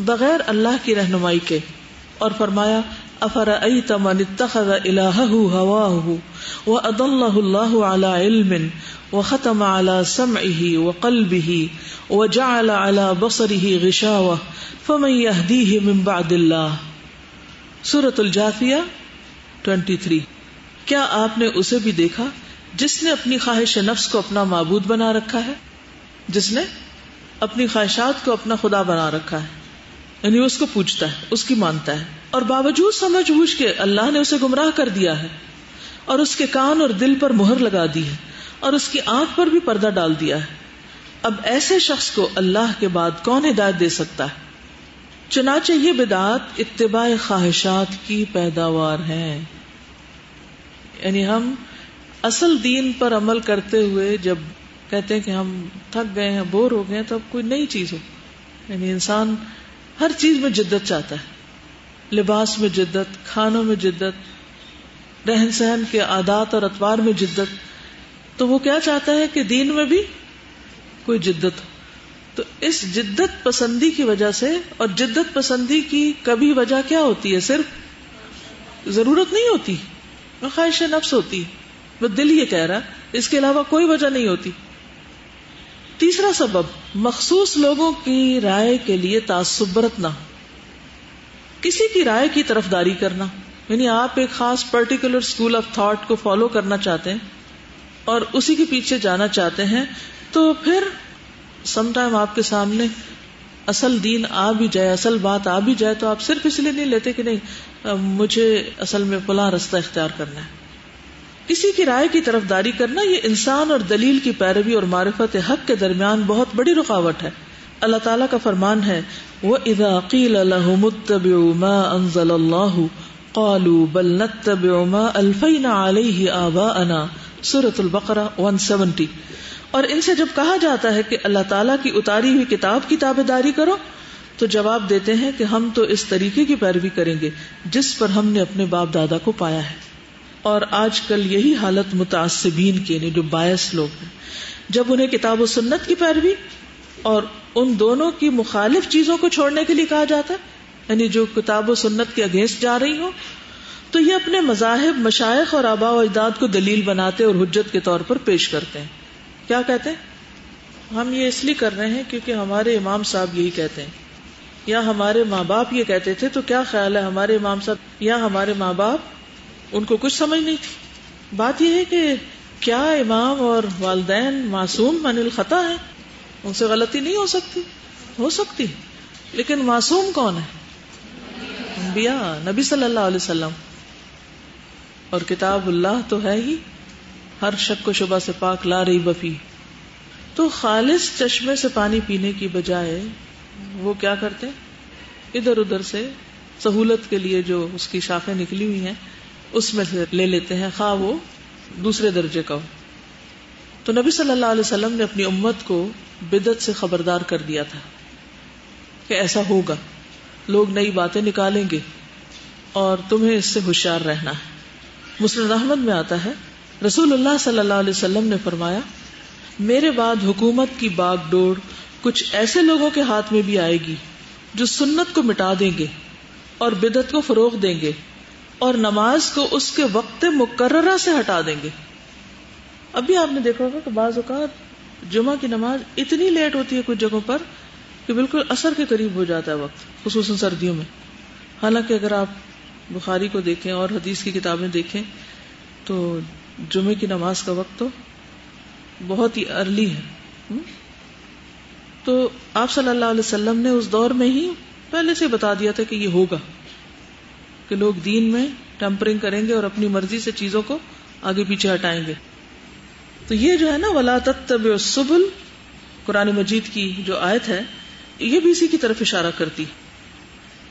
بغیر اللہ کی رہنمائی کے. اور فرمایا: افرأیت من اتخذ الہہ ہواہ واضلہ اللہ علی علم وختم علی سمعہ وقلبہ وجعل علی بصرہ غشاوہ فمن یہدیہ من بعد اللہ. سورۃ الجاثیہ 23. کیا آپ نے اسے بھی دیکھا جس نے اپنی خواہش نفس کو اپنا معبود بنا رکھا ہے، جس نے اپنی خواہشات کو اپنا خدا بنا رکھا ہے، یعنی اس کو پوجتا ہے، اس کی مانتا ہے، اور باوجود سمجھ بوجھ کے اللہ نے اسے گمراہ کر دیا ہے اور اس کے کان اور دل پر مہر لگا دی ہے اور اس کی آنکھ پر بھی پردہ ڈال دیا ہے. اب ایسے شخص کو اللہ کے بعد کون ہدایت دے سکتا ہے؟ چنانچہ یہ بدعات اتباع خواہشات کی پیداوار ہیں. یعنی ہم اصل دین پر عمل کرتے ہوئے جب کہتے ہیں کہ ہم تھک گئے ہیں، بور ہو گئے ہیں، تو اب کوئی نئی چیز ہو. یعنی انسان ہر چیز میں جدت چاہتا ہے، لباس میں جدت، کھانوں میں جدت، رہن سہن کے عادات اور اطوار میں جدت. تو وہ کیا چاہتا ہے کہ دین میں بھی کوئی جدت ہو. تو اس جدت پسندی کی وجہ سے، اور جدت پسندی کی کبھی وجہ کیا ہوتی ہے؟ صرف ضرورت نہیں ہوتی، خواہش نفس ہوتی ہے، وہ دل یہ کہہ رہا، اس کے علاوہ کوئی وجہ نہیں ہوتی. تیسرا سبب، مخصوص لوگوں کی رائے کے لیے تعصب برتنا، کسی کی رائے کی طرفداری کرنا. یعنی آپ ایک خاص پرٹیکولر اسکول آف تھاٹ کو فالو کرنا چاہتے ہیں اور اسی کے پیچھے جانا چاہتے ہیں، تو پھر سم ٹائم آپ کے سامنے اصل دین آ بھی جائے، اصل بات آ بھی جائے، تو آپ صرف اس لیے نہیں لیتے کہ نہیں مجھے اصل میں فلاں رستہ اختیار کرنا ہے. کسی کی رائے کی طرفداری کرنا یہ انسان اور دلیل کی پیروی اور معرفت حق کے درمیان بہت بڑی رکاوٹ ہے. اللہ تعالیٰ کا فرمان ہے: وَإِذَا قِيلَ لَهُمُ اتَّبِعُوا مَا أَنزَلَ اللَّهُ قَالُوا بَلْ نَتَّبِعُ مَا أَلْفَيْنَا عَلَيْهِ آبَاءَنَا. سورۃ البقرہ 170. اور ان سے جب کہا جاتا ہے کہ اللہ تعالیٰ کی اتاری ہوئی کتاب کی تابعداری کرو تو جواب دیتے ہیں کہ ہم تو اس طریقے کی پیروی کریں گے جس پر ہم نے اپنے باپ دادا کو پایا ہے. اور آج کل یہی حالت متعصبین کی، یعنی جو باعث لوگ ہیں، جب انہیں کتاب و سنت کی پیروی اور ان دونوں کی مخالف چیزوں کو چھوڑنے کے لیے کہا جاتا ہے، یعنی جو کتاب و سنت کے اگینسٹ جا رہی ہو، تو یہ اپنے مذاہب، مشائخ اور آباء و اجداد کو دلیل بناتے اور حجت کے طور پر پیش کرتے ہیں. کیا کہتے ہیں؟ ہم یہ اس لیے کر رہے ہیں کیونکہ ہمارے امام صاحب یہی کہتے ہیں، یا ہمارے ماں باپ یہ کہتے تھے، تو کیا خیال ہے ہمارے امام صاحب یا ہمارے ماں باپ، ان کو کچھ سمجھ نہیں تھی. بات یہ ہے کہ کیا امام اور والدین معصوم عن الخطا ہیں؟ ان سے غلطی نہیں ہو سکتی، لیکن معصوم کون ہے؟ انبیاء، نبی صلی اللہ علیہ وسلم. اور کتاب اللہ تو ہے ہی ہر شک و شبہ سے پاک، لا ریب فیہ. تو خالص چشمے سے پانی پینے کی بجائے وہ کیا کرتے ہیں، ادھر ادھر سے سہولت کے لیے جو اس کی شاخیں نکلی ہوئی ہیں اس میں سے لے لیتے ہیں، خواہ وہ دوسرے درجے کا ہو. تو نبی صلی اللہ علیہ وسلم نے اپنی امت کو بدعت سے خبردار کر دیا تھا کہ ایسا ہوگا، لوگ نئی باتیں نکالیں گے اور تمہیں اس سے ہوشیار رہنا ہے. مسند احمد میں آتا ہے رسول اللہ صلی اللہ علیہ وسلم نے فرمایا، میرے بعد حکومت کی باغ ڈور کچھ ایسے لوگوں کے ہاتھ میں بھی آئے گی جو سنت کو مٹا دیں گے اور بدعت کو فروغ دیں گے اور نماز کو اس کے وقت مقررہ سے ہٹا دیں گے. ابھی آپ نے دیکھا ہوگا کہ بعض اوقات جمعہ کی نماز اتنی لیٹ ہوتی ہے کچھ جگہوں پر کہ بالکل عصر کے قریب ہو جاتا ہے وقت، خصوصاً سردیوں میں. حالانکہ اگر آپ بخاری کو دیکھیں اور حدیث کی کتابیں دیکھیں تو جمعے کی نماز کا وقت تو بہت ہی ارلی ہے. تو آپ صلی اللہ علیہ وسلم نے اس دور میں ہی پہلے سے بتا دیا تھا کہ یہ ہوگا، کہ لوگ دین میں ٹیمپرنگ کریں گے اور اپنی مرضی سے چیزوں کو آگے پیچھے ہٹائیں گے. تو یہ جو ہے نا وَلَا تَتَّبِعُوا السُّبُلَ، قرآن مجید کی جو آیت ہے یہ بھی اسی کی طرف اشارہ کرتی.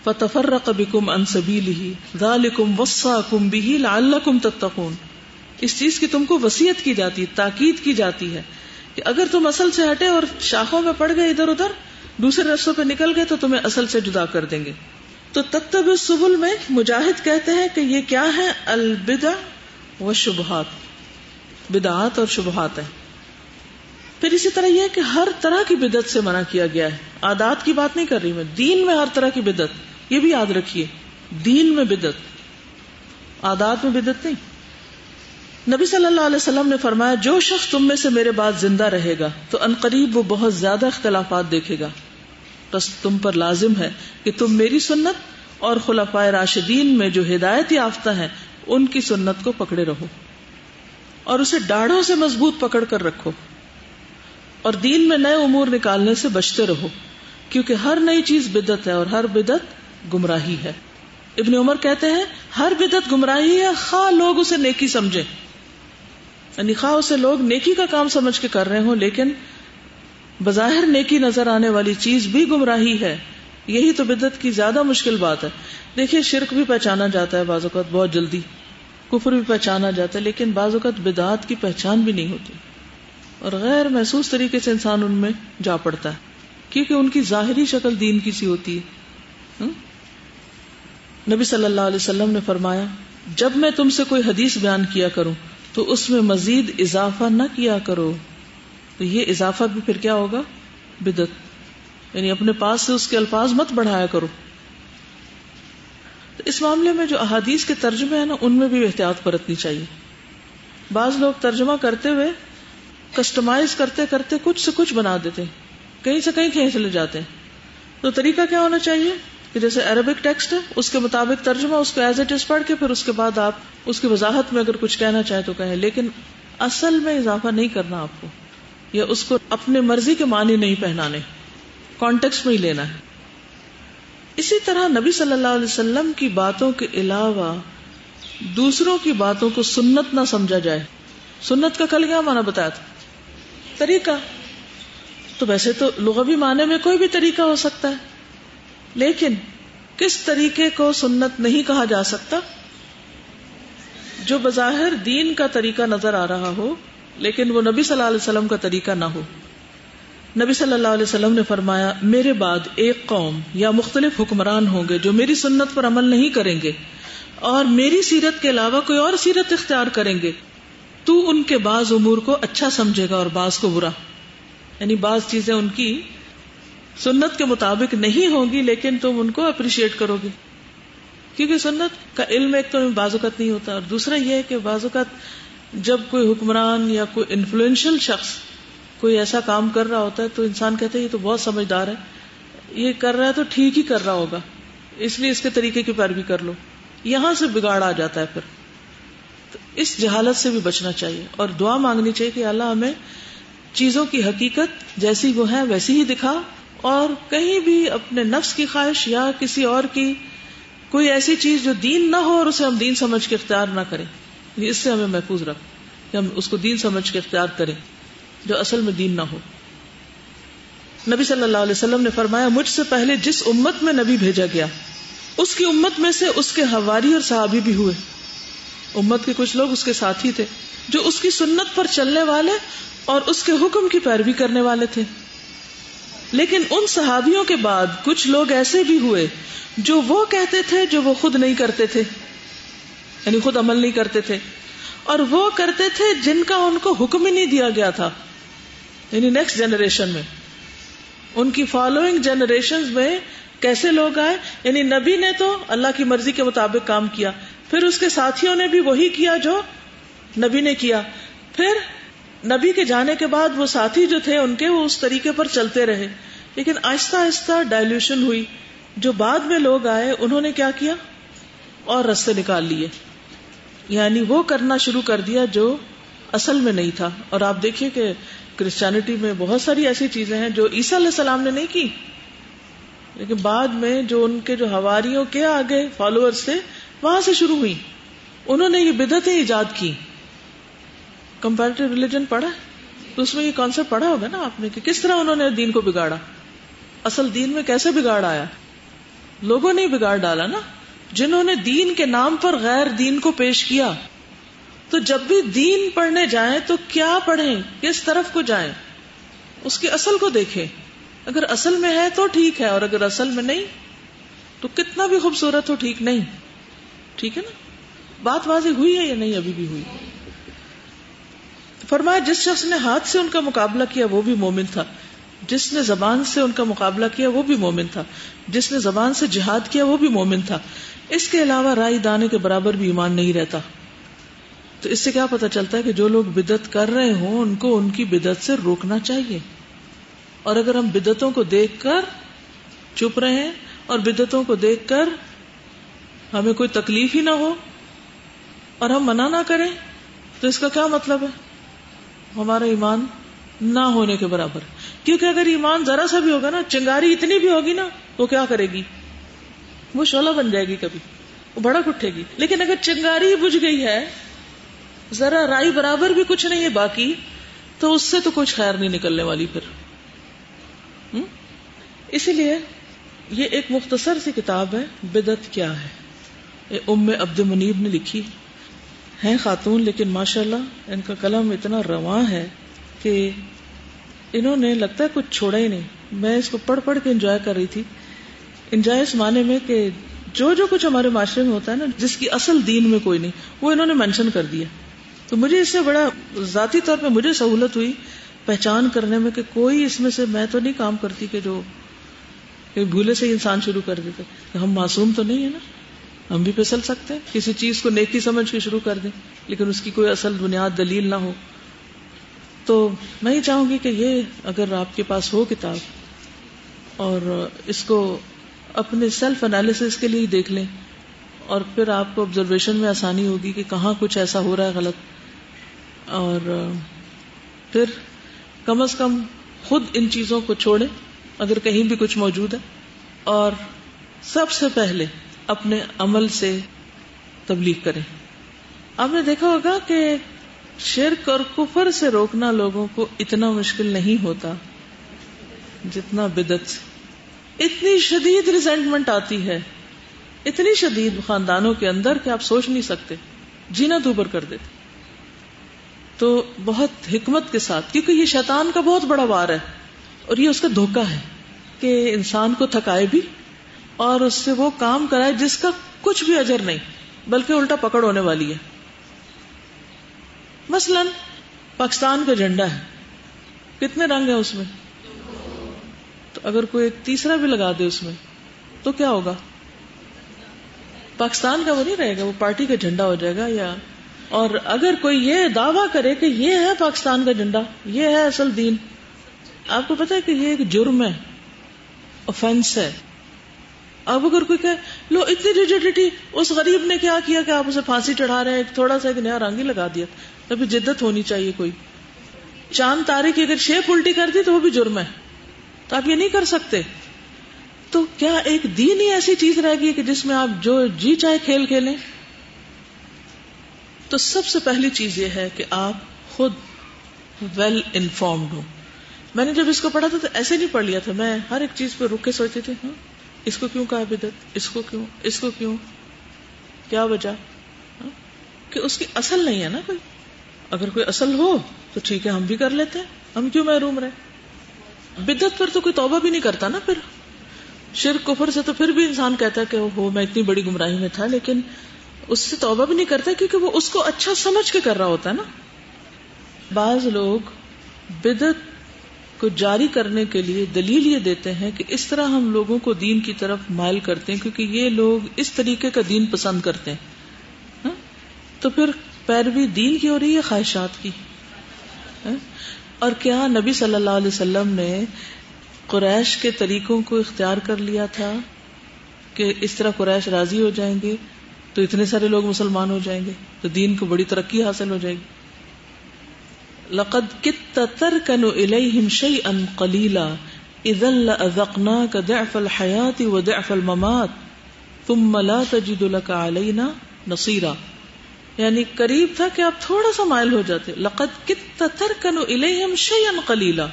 فَتَفَرَّقَ بِكُمْ عَنْ سَبِيلِهِ ذَلِكُمْ وَصَّاكُمْ بِهِ لَعَلَّكُمْ تَتَّقُونَ. اس چیز کی تم کو وصیت کی جاتی، تاکید کی جاتی ہے کہ اگر تم اصل سے ہٹے اور شاخوں میں پڑ گئے ادھر ادھر، دوسرے رستوں پہ نکل گئے، تو تمہیں اصل سے جدا کر دیں گے. تو تتبع السبل میں مجاہد کہتے ہیں کہ یہ کیا ہے، البدع والشبہات، بدعات اور شبہات ہیں. پھر اسی طرح یہ ہے کہ ہر طرح کی بدعت سے منع کیا گیا ہے. عادات کی بات نہیں کر رہی میں، دین میں ہر طرح کی بدعت، یہ بھی یاد رکھیے، دین میں بدعت، عادات میں بدعت نہیں. نبی صلی اللہ علیہ وسلم نے فرمایا، جو شخص تم میں سے میرے بعد زندہ رہے گا تو عنقریب وہ بہت زیادہ اختلافات دیکھے گا. بس تم پر لازم ہے کہ تم میری سنت اور خلفائے راشدین میں جو ہدایت یافتہ ہیں ان کی سنت کو پکڑے رہو اور اسے ڈاڑھوں سے مضبوط پکڑ کر رکھو، اور دین میں نئے امور نکالنے سے بچتے رہو، کیونکہ ہر نئی چیز بدعت ہے اور ہر بدعت گمراہی ہے. ابن عمر کہتے ہیں ہر بدعت گمراہی ہے، خواہ لوگ اسے نیکی سمجھیں، یعنی خواہ اسے لوگ نیکی کا کام سمجھ کے کر رہے ہوں، لیکن بظاہر نیکی نظر آنے والی چیز بھی گمراہی ہے. یہی تو بدعت کی زیادہ مشکل بات ہے. دیکھیے شرک بھی پہچانا جاتا ہے بعض اوقات بہت جلدی، کفر بھی پہچانا جاتا ہے، لیکن بعض اوقات بدعات کی پہچان بھی نہیں ہوتی اور غیر محسوس طریقے سے انسان ان میں جا پڑتا ہے کیونکہ ان کی ظاہری شکل دین کی سی ہوتی ہے. نبی صلی اللہ علیہ وسلم نے فرمایا، جب میں تم سے کوئی حدیث بیان کیا کروں تو اس میں مزید اضافہ نہ کیا کرو. تو یہ اضافہ بھی پھر کیا ہوگا، بدعت، یعنی اپنے پاس سے اس کے الفاظ مت بڑھایا کرو. تو اس معاملے میں جو احادیث کے ترجمے ہیں نا ان میں بھی احتیاط برتنی چاہیے. بعض لوگ ترجمہ کرتے ہوئے کسٹمائز کرتے کرتے کچھ سے کچھ بنا دیتے ہیں، کہیں سے کہیں کہیں چلے جاتے ہیں. تو طریقہ کیا ہونا چاہیے کہ جیسے عربک ٹیکسٹ ہے اس کے مطابق ترجمہ، اس کو ایز اٹ از پڑھ کے پھر اس کے بعد آپ اس کی وضاحت میں اگر کچھ کہنا چاہیں تو کہیں، لیکن اصل میں اضافہ نہیں کرنا آپ کو، یا اس کو اپنے مرضی کے معنی نہیں پہنانے، کانٹیکسٹ میں ہی لینا ہے. اسی طرح نبی صلی اللہ علیہ وسلم کی باتوں کے علاوہ دوسروں کی باتوں کو سنت نہ سمجھا جائے. سنت کا کل کیا معنی بتایا تھا، طریقہ. تو ویسے تو لغوی معنی میں کوئی بھی طریقہ ہو سکتا ہے، لیکن کس طریقے کو سنت نہیں کہا جا سکتا؟ جو بظاہر دین کا طریقہ نظر آ رہا ہو لیکن وہ نبی صلی اللہ علیہ وسلم کا طریقہ نہ ہو. نبی صلی اللہ علیہ وسلم نے فرمایا، میرے بعد ایک قوم یا مختلف حکمران ہوں گے جو میری سنت پر عمل نہیں کریں گے اور میری سیرت کے علاوہ کوئی اور سیرت اختیار کریں گے تو ان کے بعض امور کو اچھا سمجھے گا اور بعض کو برا. یعنی بعض چیزیں ان کی سنت کے مطابق نہیں ہوں گی لیکن تم ان کو اپریشیٹ کرو گے، کیونکہ سنت کا علم ایک تو بعض اوقات نہیں ہوتا، اور دوسرا یہ ہے کہ بعض اوقات جب کوئی حکمران یا کوئی انفلوئنشل شخص کوئی ایسا کام کر رہا ہوتا ہے تو انسان کہتا ہے یہ تو بہت سمجھدار ہے، یہ کر رہا ہے تو ٹھیک ہی کر رہا ہوگا، اس لیے اس کے طریقے کی پیروی کر لو. یہاں سے بگاڑ آ جاتا ہے. پھر تو اس جہالت سے بھی بچنا چاہیے اور دعا مانگنی چاہیے کہ اللہ ہمیں چیزوں کی حقیقت جیسی وہ ہے ویسی ہی دکھا، اور کہیں بھی اپنے نفس کی خواہش یا کسی اور کی کوئی ایسی چیز جو دین نہ ہو اور اسے ہم دین سمجھ کے اختیار نہ کریں، اس سے ہمیں محفوظ رکھ کہ ہم اس کو دین سمجھ کے اختیار کریں جو اصل میں دین نہ ہو. نبی صلی اللہ علیہ وسلم نے فرمایا مجھ سے پہلے جس امت میں نبی بھیجا گیا اس کی امت میں سے اس کے حواری اور صحابی بھی ہوئے. امت کے کچھ لوگ اس کے ساتھی تھے جو اس کی سنت پر چلنے والے اور اس کے حکم کی پیروی کرنے والے تھے. لیکن ان صحابیوں کے بعد کچھ لوگ ایسے بھی ہوئے جو وہ کہتے تھے جو وہ خود نہیں کرتے تھے، یعنی خود عمل نہیں کرتے تھے، اور وہ کرتے تھے جن کا ان کو حکم ہی نہیں دیا گیا تھا. یعنی نیکسٹ جنریشن میں، ان کی فالوئنگ جنریشن میں کیسے لوگ آئے، یعنی نبی نے تو اللہ کی مرضی کے مطابق کام کیا، پھر اس کے ساتھیوں نے بھی وہی کیا جو نبی نے کیا، پھر نبی کے جانے کے بعد وہ ساتھی جو تھے ان کے وہ اس طریقے پر چلتے رہے. لیکن آہستہ آہستہ ڈائلیوشن ہوئی، جو بعد میں لوگ آئے انہوں نے کیا کیا اور رستے نکال لیے، یعنی وہ کرنا شروع کر دیا جو اصل میں نہیں تھا. اور آپ دیکھیے کہ کرسچینٹی میں بہت ساری ایسی چیزیں ہیں جو عیسیٰ علیہ السلام نے نہیں کی، لیکن بعد میں جو ان کے جو حواریوں کے آگے فالوورز تھے وہاں سے شروع ہوئی. انہوں نے یہ بدعتیں ایجاد کی. کمپیریٹیو ریلیجن پڑھا تو اس میں یہ کانسیپٹ پڑھا ہوگا نا آپ نے کہ کس طرح انہوں نے دین کو بگاڑا. اصل دین میں کیسے بگاڑ آیا؟ لوگوں نے بگاڑ ڈالا نا، جنہوں نے دین کے نام پر غیر دین کو پیش کیا. تو جب بھی دین پڑھنے جائیں تو کیا پڑھیں، کس طرف کو جائیں، اس کی اصل کو دیکھیں. اگر اصل میں ہے تو ٹھیک ہے، اور اگر اصل میں نہیں تو کتنا بھی خوبصورت ہو ٹھیک نہیں. ٹھیک ہے نا؟ بات واضح ہوئی ہے یا نہیں؟ ابھی بھی ہوئی. فرمایا جس شخص نے ہاتھ سے ان کا مقابلہ کیا وہ بھی مومن تھا، جس نے زبان سے ان کا مقابلہ کیا وہ بھی مومن تھا، جس نے زبان سے جہاد کیا وہ بھی مومن تھا. اس کے علاوہ رائی دانے کے برابر بھی ایمان نہیں رہتا. تو اس سے کیا پتہ چلتا ہے کہ جو لوگ بدعت کر رہے ہوں ان کو ان کی بدعت سے روکنا چاہیے. اور اگر ہم بدعتوں کو دیکھ کر چپ رہے ہیں اور بدعتوں کو دیکھ کر ہمیں کوئی تکلیف ہی نہ ہو اور ہم منع نہ کریں تو اس کا کیا مطلب ہے؟ ہمارا ایمان نہ ہونے کے برابر. کیونکہ اگر ایمان ذرا سا بھی ہوگا نا، چنگاری اتنی بھی ہوگی نا، وہ کیا کرے گی؟ وہ شعلہ بن جائے گی، کبھی وہ بھڑک اٹھے گی. لیکن اگر چنگاری بجھ گئی ہے، ذرا رائی برابر بھی کچھ نہیں ہے باقی، تو اس سے تو کچھ خیر نہیں نکلنے والی پھر. اسی لیے یہ ایک مختصر سی کتاب ہے بدعت کیا ہے، یہ ام عبد منیب نے لکھی ہے. خاتون لیکن ماشاءاللہ ان کا قلم اتنا رواں ہے کہ انہوں نے لگتا ہے کچھ چھوڑا ہی نہیں. میں اس کو پڑھ پڑھ کے انجوائے کر رہی تھی. انجوائے اس معنی میں کہ جو کچھ ہمارے معاشرے میں ہوتا ہے نا جس کی اصل دین میں کوئی نہیں، وہ انہوں نے مینشن کر دیا. تو مجھے اس سے بڑا ذاتی طور پہ مجھے سہولت ہوئی پہچان کرنے میں کہ کوئی اس میں سے میں تو نہیں کام کرتی کہ جو بھولے سے انسان شروع کر دیتے. ہم معصوم تو نہیں ہے نا، ہم بھی پھسل سکتے ہیں، کسی چیز کو نیکی سمجھ کے شروع کر دیں لیکن اس کی کوئی اصل بنیاد دلیل نہ ہو. تو میں یہ چاہوں گی کہ یہ اگر آپ کے پاس ہو کتاب اور اس کو اپنے سیلف انالیسس کے لیے دیکھ لیں، اور پھر آپ کو آبزرویشن میں آسانی ہوگی کہ کہاں کچھ ایسا ہو رہا ہے غلط، اور پھر کم از کم خود ان چیزوں کو چھوڑیں اگر کہیں بھی کچھ موجود ہے، اور سب سے پہلے اپنے عمل سے تبلیغ کریں. آپ نے دیکھا ہوگا کہ شرک اور کفر سے روکنا لوگوں کو اتنا مشکل نہیں ہوتا جتنا بدعت سے. اتنی شدید ریزنٹمنٹ آتی ہے، اتنی شدید خاندانوں کے اندر کہ آپ سوچ نہیں سکتے، جینا دوبر کر دیتے. تو بہت حکمت کے ساتھ، کیونکہ یہ شیطان کا بہت بڑا وار ہے اور یہ اس کا دھوکہ ہے کہ انسان کو تھکائے بھی اور اس سے وہ کام کرائے جس کا کچھ بھی اجر نہیں. بلکہ الٹا پکڑ ہونے والی ہے. مثلا پاکستان کا جھنڈا ہے, کتنے رنگ ہیں اس میں؟ تو اگر کوئی ایک تیسرا بھی لگا دے اس میں تو کیا ہوگا؟ پاکستان کا وہ نہیں رہے گا, وہ پارٹی کا جھنڈا ہو جائے گا. یا اور اگر کوئی یہ دعویٰ کرے کہ یہ ہے پاکستان کا جھنڈا, یہ ہے اصل دین, آپ کو پتا ہے کہ یہ ایک جرم ہے, آفینس ہے. اب اگر کوئی کہے لو اتنی ریجیڈیٹی, اس غریب نے کیا کیا کہ آپ اسے پھانسی چڑھا رہے ہیں, ایک تھوڑا سا ایک نیا رنگ ہی لگا دیا, تبھی جدت ہونی چاہیے. کوئی چاند تارے کی اگر شیپ الٹی کر دی تو وہ بھی جرم ہے, تو آپ یہ نہیں کر سکتے. تو کیا ایک دین ہی ایسی چیز رہ گئی کہ جس میں آپ جو جی چاہے کھیل کھیلیں؟ تو سب سے پہلی چیز یہ ہے کہ آپ خود ویل انفارمڈ ہو. میں نے جب اس کو پڑھا تھا تو ایسے نہیں پڑھ لیا تھا, میں ہر ایک چیز پہ رک کے سوچتی تھی اس کو کیوں کہا بدعت, اس کو کیوں, کیا وجہ, کہ اس کی اصل نہیں ہے نا کوئی. اگر کوئی اصل ہو تو ٹھیک ہے, ہم بھی کر لیتے ہیں, ہم کیوں محروم رہے. بدعت پر تو کوئی توبہ بھی نہیں کرتا نا. پھر شرک کفر سے تو پھر بھی انسان کہتا ہے کہ ہو میں اتنی بڑی گمراہی میں تھا, لیکن اس سے توبہ بھی نہیں کرتا کیونکہ وہ اس کو اچھا سمجھ کے کر رہا ہوتا ہے نا. بعض لوگ بدعت کو جاری کرنے کے لیے دلیل یہ دیتے ہیں کہ اس طرح ہم لوگوں کو دین کی طرف مائل کرتے ہیں کیونکہ یہ لوگ اس طریقے کا دین پسند کرتے ہیں. تو پھر پیروی دین کی ہو رہی ہے خواہشات کی. اور کیا نبی صلی اللہ علیہ وسلم نے قریش کے طریقوں کو اختیار کر لیا تھا کہ اس طرح قریش راضی ہو جائیں گے تو اتنے سارے لوگ مسلمان ہو جائیں گے, تو دین کو بڑی ترقی حاصل ہو جائے گی. لقد كدت تركن إليهم شيئا قليلا إذا لأذقناك ضعف الحياة وضعف الممات ثم لا تجد لك علينا نصيرا. یعنی قریب تھا کہ آپ تھوڑا سا مائل ہو جاتے. لقد كدت تركن إليهم شيئا قليلا,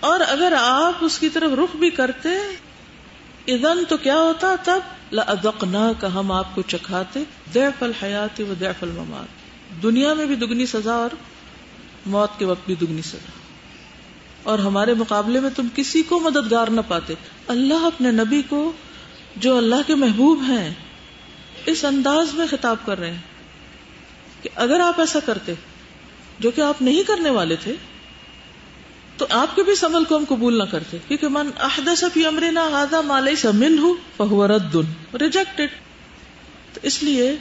اور اگر آپ اس کی طرف رخ بھی کرتے اذن تو کیا ہوتا, تب لأذقناك ہم آپ کو چکھاتے ضعف الحیات و ضعف الممات, دنیا میں بھی دگنی سزا اور موت کے وقت بھی دگنی سزا. اور ہمارے مقابلے میں تم کسی کو مددگار نہ پاتے. اللہ اپنے نبی کو جو اللہ کے محبوب ہیں اس انداز میں خطاب کر رہے ہیں کہ اگر آپ ایسا کرتے جو کہ آپ نہیں کرنے والے تھے تو آپ کے بھی اس عمل کو ہم قبول نہ کرتے, کیونکہ من احدث فی امرنا ھذا ما لیس منہ فہو رد, ریجیکٹڈ. تو اس لیے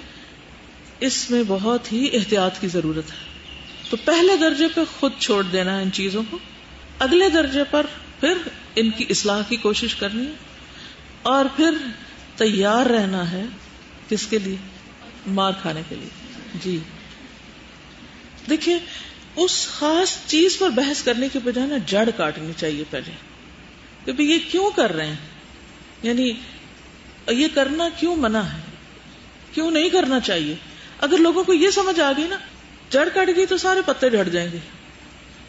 اس میں بہت ہی احتیاط کی ضرورت ہے. تو پہلے درجے پہ خود چھوڑ دینا ہے ان چیزوں کو, اگلے درجے پر پھر ان کی اصلاح کی کوشش کرنی ہے, اور پھر تیار رہنا ہے کس کے لیے, مار کھانے کے لیے. جی دیکھیے, اس خاص چیز پر بحث کرنے کے بجائے نا جڑ کاٹنی چاہیے پہلے, کہ بھئی یہ کیوں کر رہے ہیں, یعنی یہ کرنا کیوں منع ہے, کیوں نہیں کرنا چاہیے. اگر لوگوں کو یہ سمجھ آ گئی نا, جڑ کٹ گئی تو سارے پتے جھڑ جائیں گے,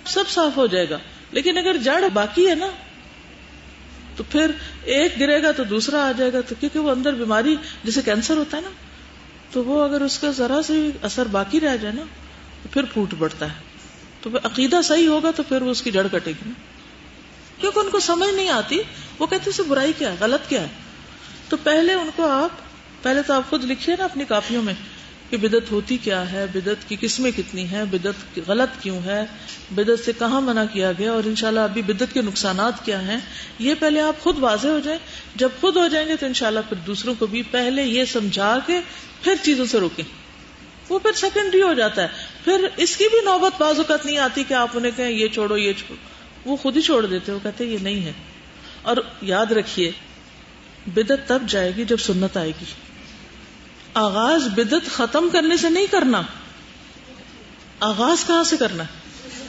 سب صاف ہو جائے گا. لیکن اگر جڑ باقی ہے نا تو پھر ایک گرے گا تو دوسرا آ جائے گا. تو کیونکہ وہ اندر بیماری جیسے کینسر ہوتا ہے نا, تو وہ اگر اس کا ذرا سے اثر باقی رہ جائے نا تو پھر پھوٹ پڑتا ہے. تو پھر عقیدہ صحیح ہوگا تو پھر وہ اس کی جڑ کٹے گی نا, کیونکہ ان کو سمجھ نہیں آتی. وہ کہتے ہیں برائی کیا ہے, غلط کیا ہے. تو پہلے تو آپ خود لکھیے نا اپنی کاپیوں میں کہ بدعت ہوتی کیا ہے, بدعت کی قسمیں کتنی ہیں, بدعت غلط کیوں ہے, بدعت سے کہاں منع کیا گیا, اور انشاءاللہ ابھی بدعت کے نقصانات کیا ہیں. یہ پہلے آپ خود واضح ہو جائیں. جب خود ہو جائیں گے تو انشاءاللہ پھر دوسروں کو بھی پہلے یہ سمجھا کے پھر چیزوں سے روکیں. وہ پھر سیکنڈری ہو جاتا ہے. پھر اس کی بھی نوبت بعض اوقات نہیں آتی کہ آپ انہیں کہیں یہ چھوڑو یہ چھوڑو, وہ خود ہی چھوڑ دیتے. وہ کہتے یہ نہیں ہے. اور یاد رکھیے, بدعت تب جائے گی جب سنت آئے گی. آغاز بدعت ختم کرنے سے نہیں کرنا, آغاز کہاں سے کرنا,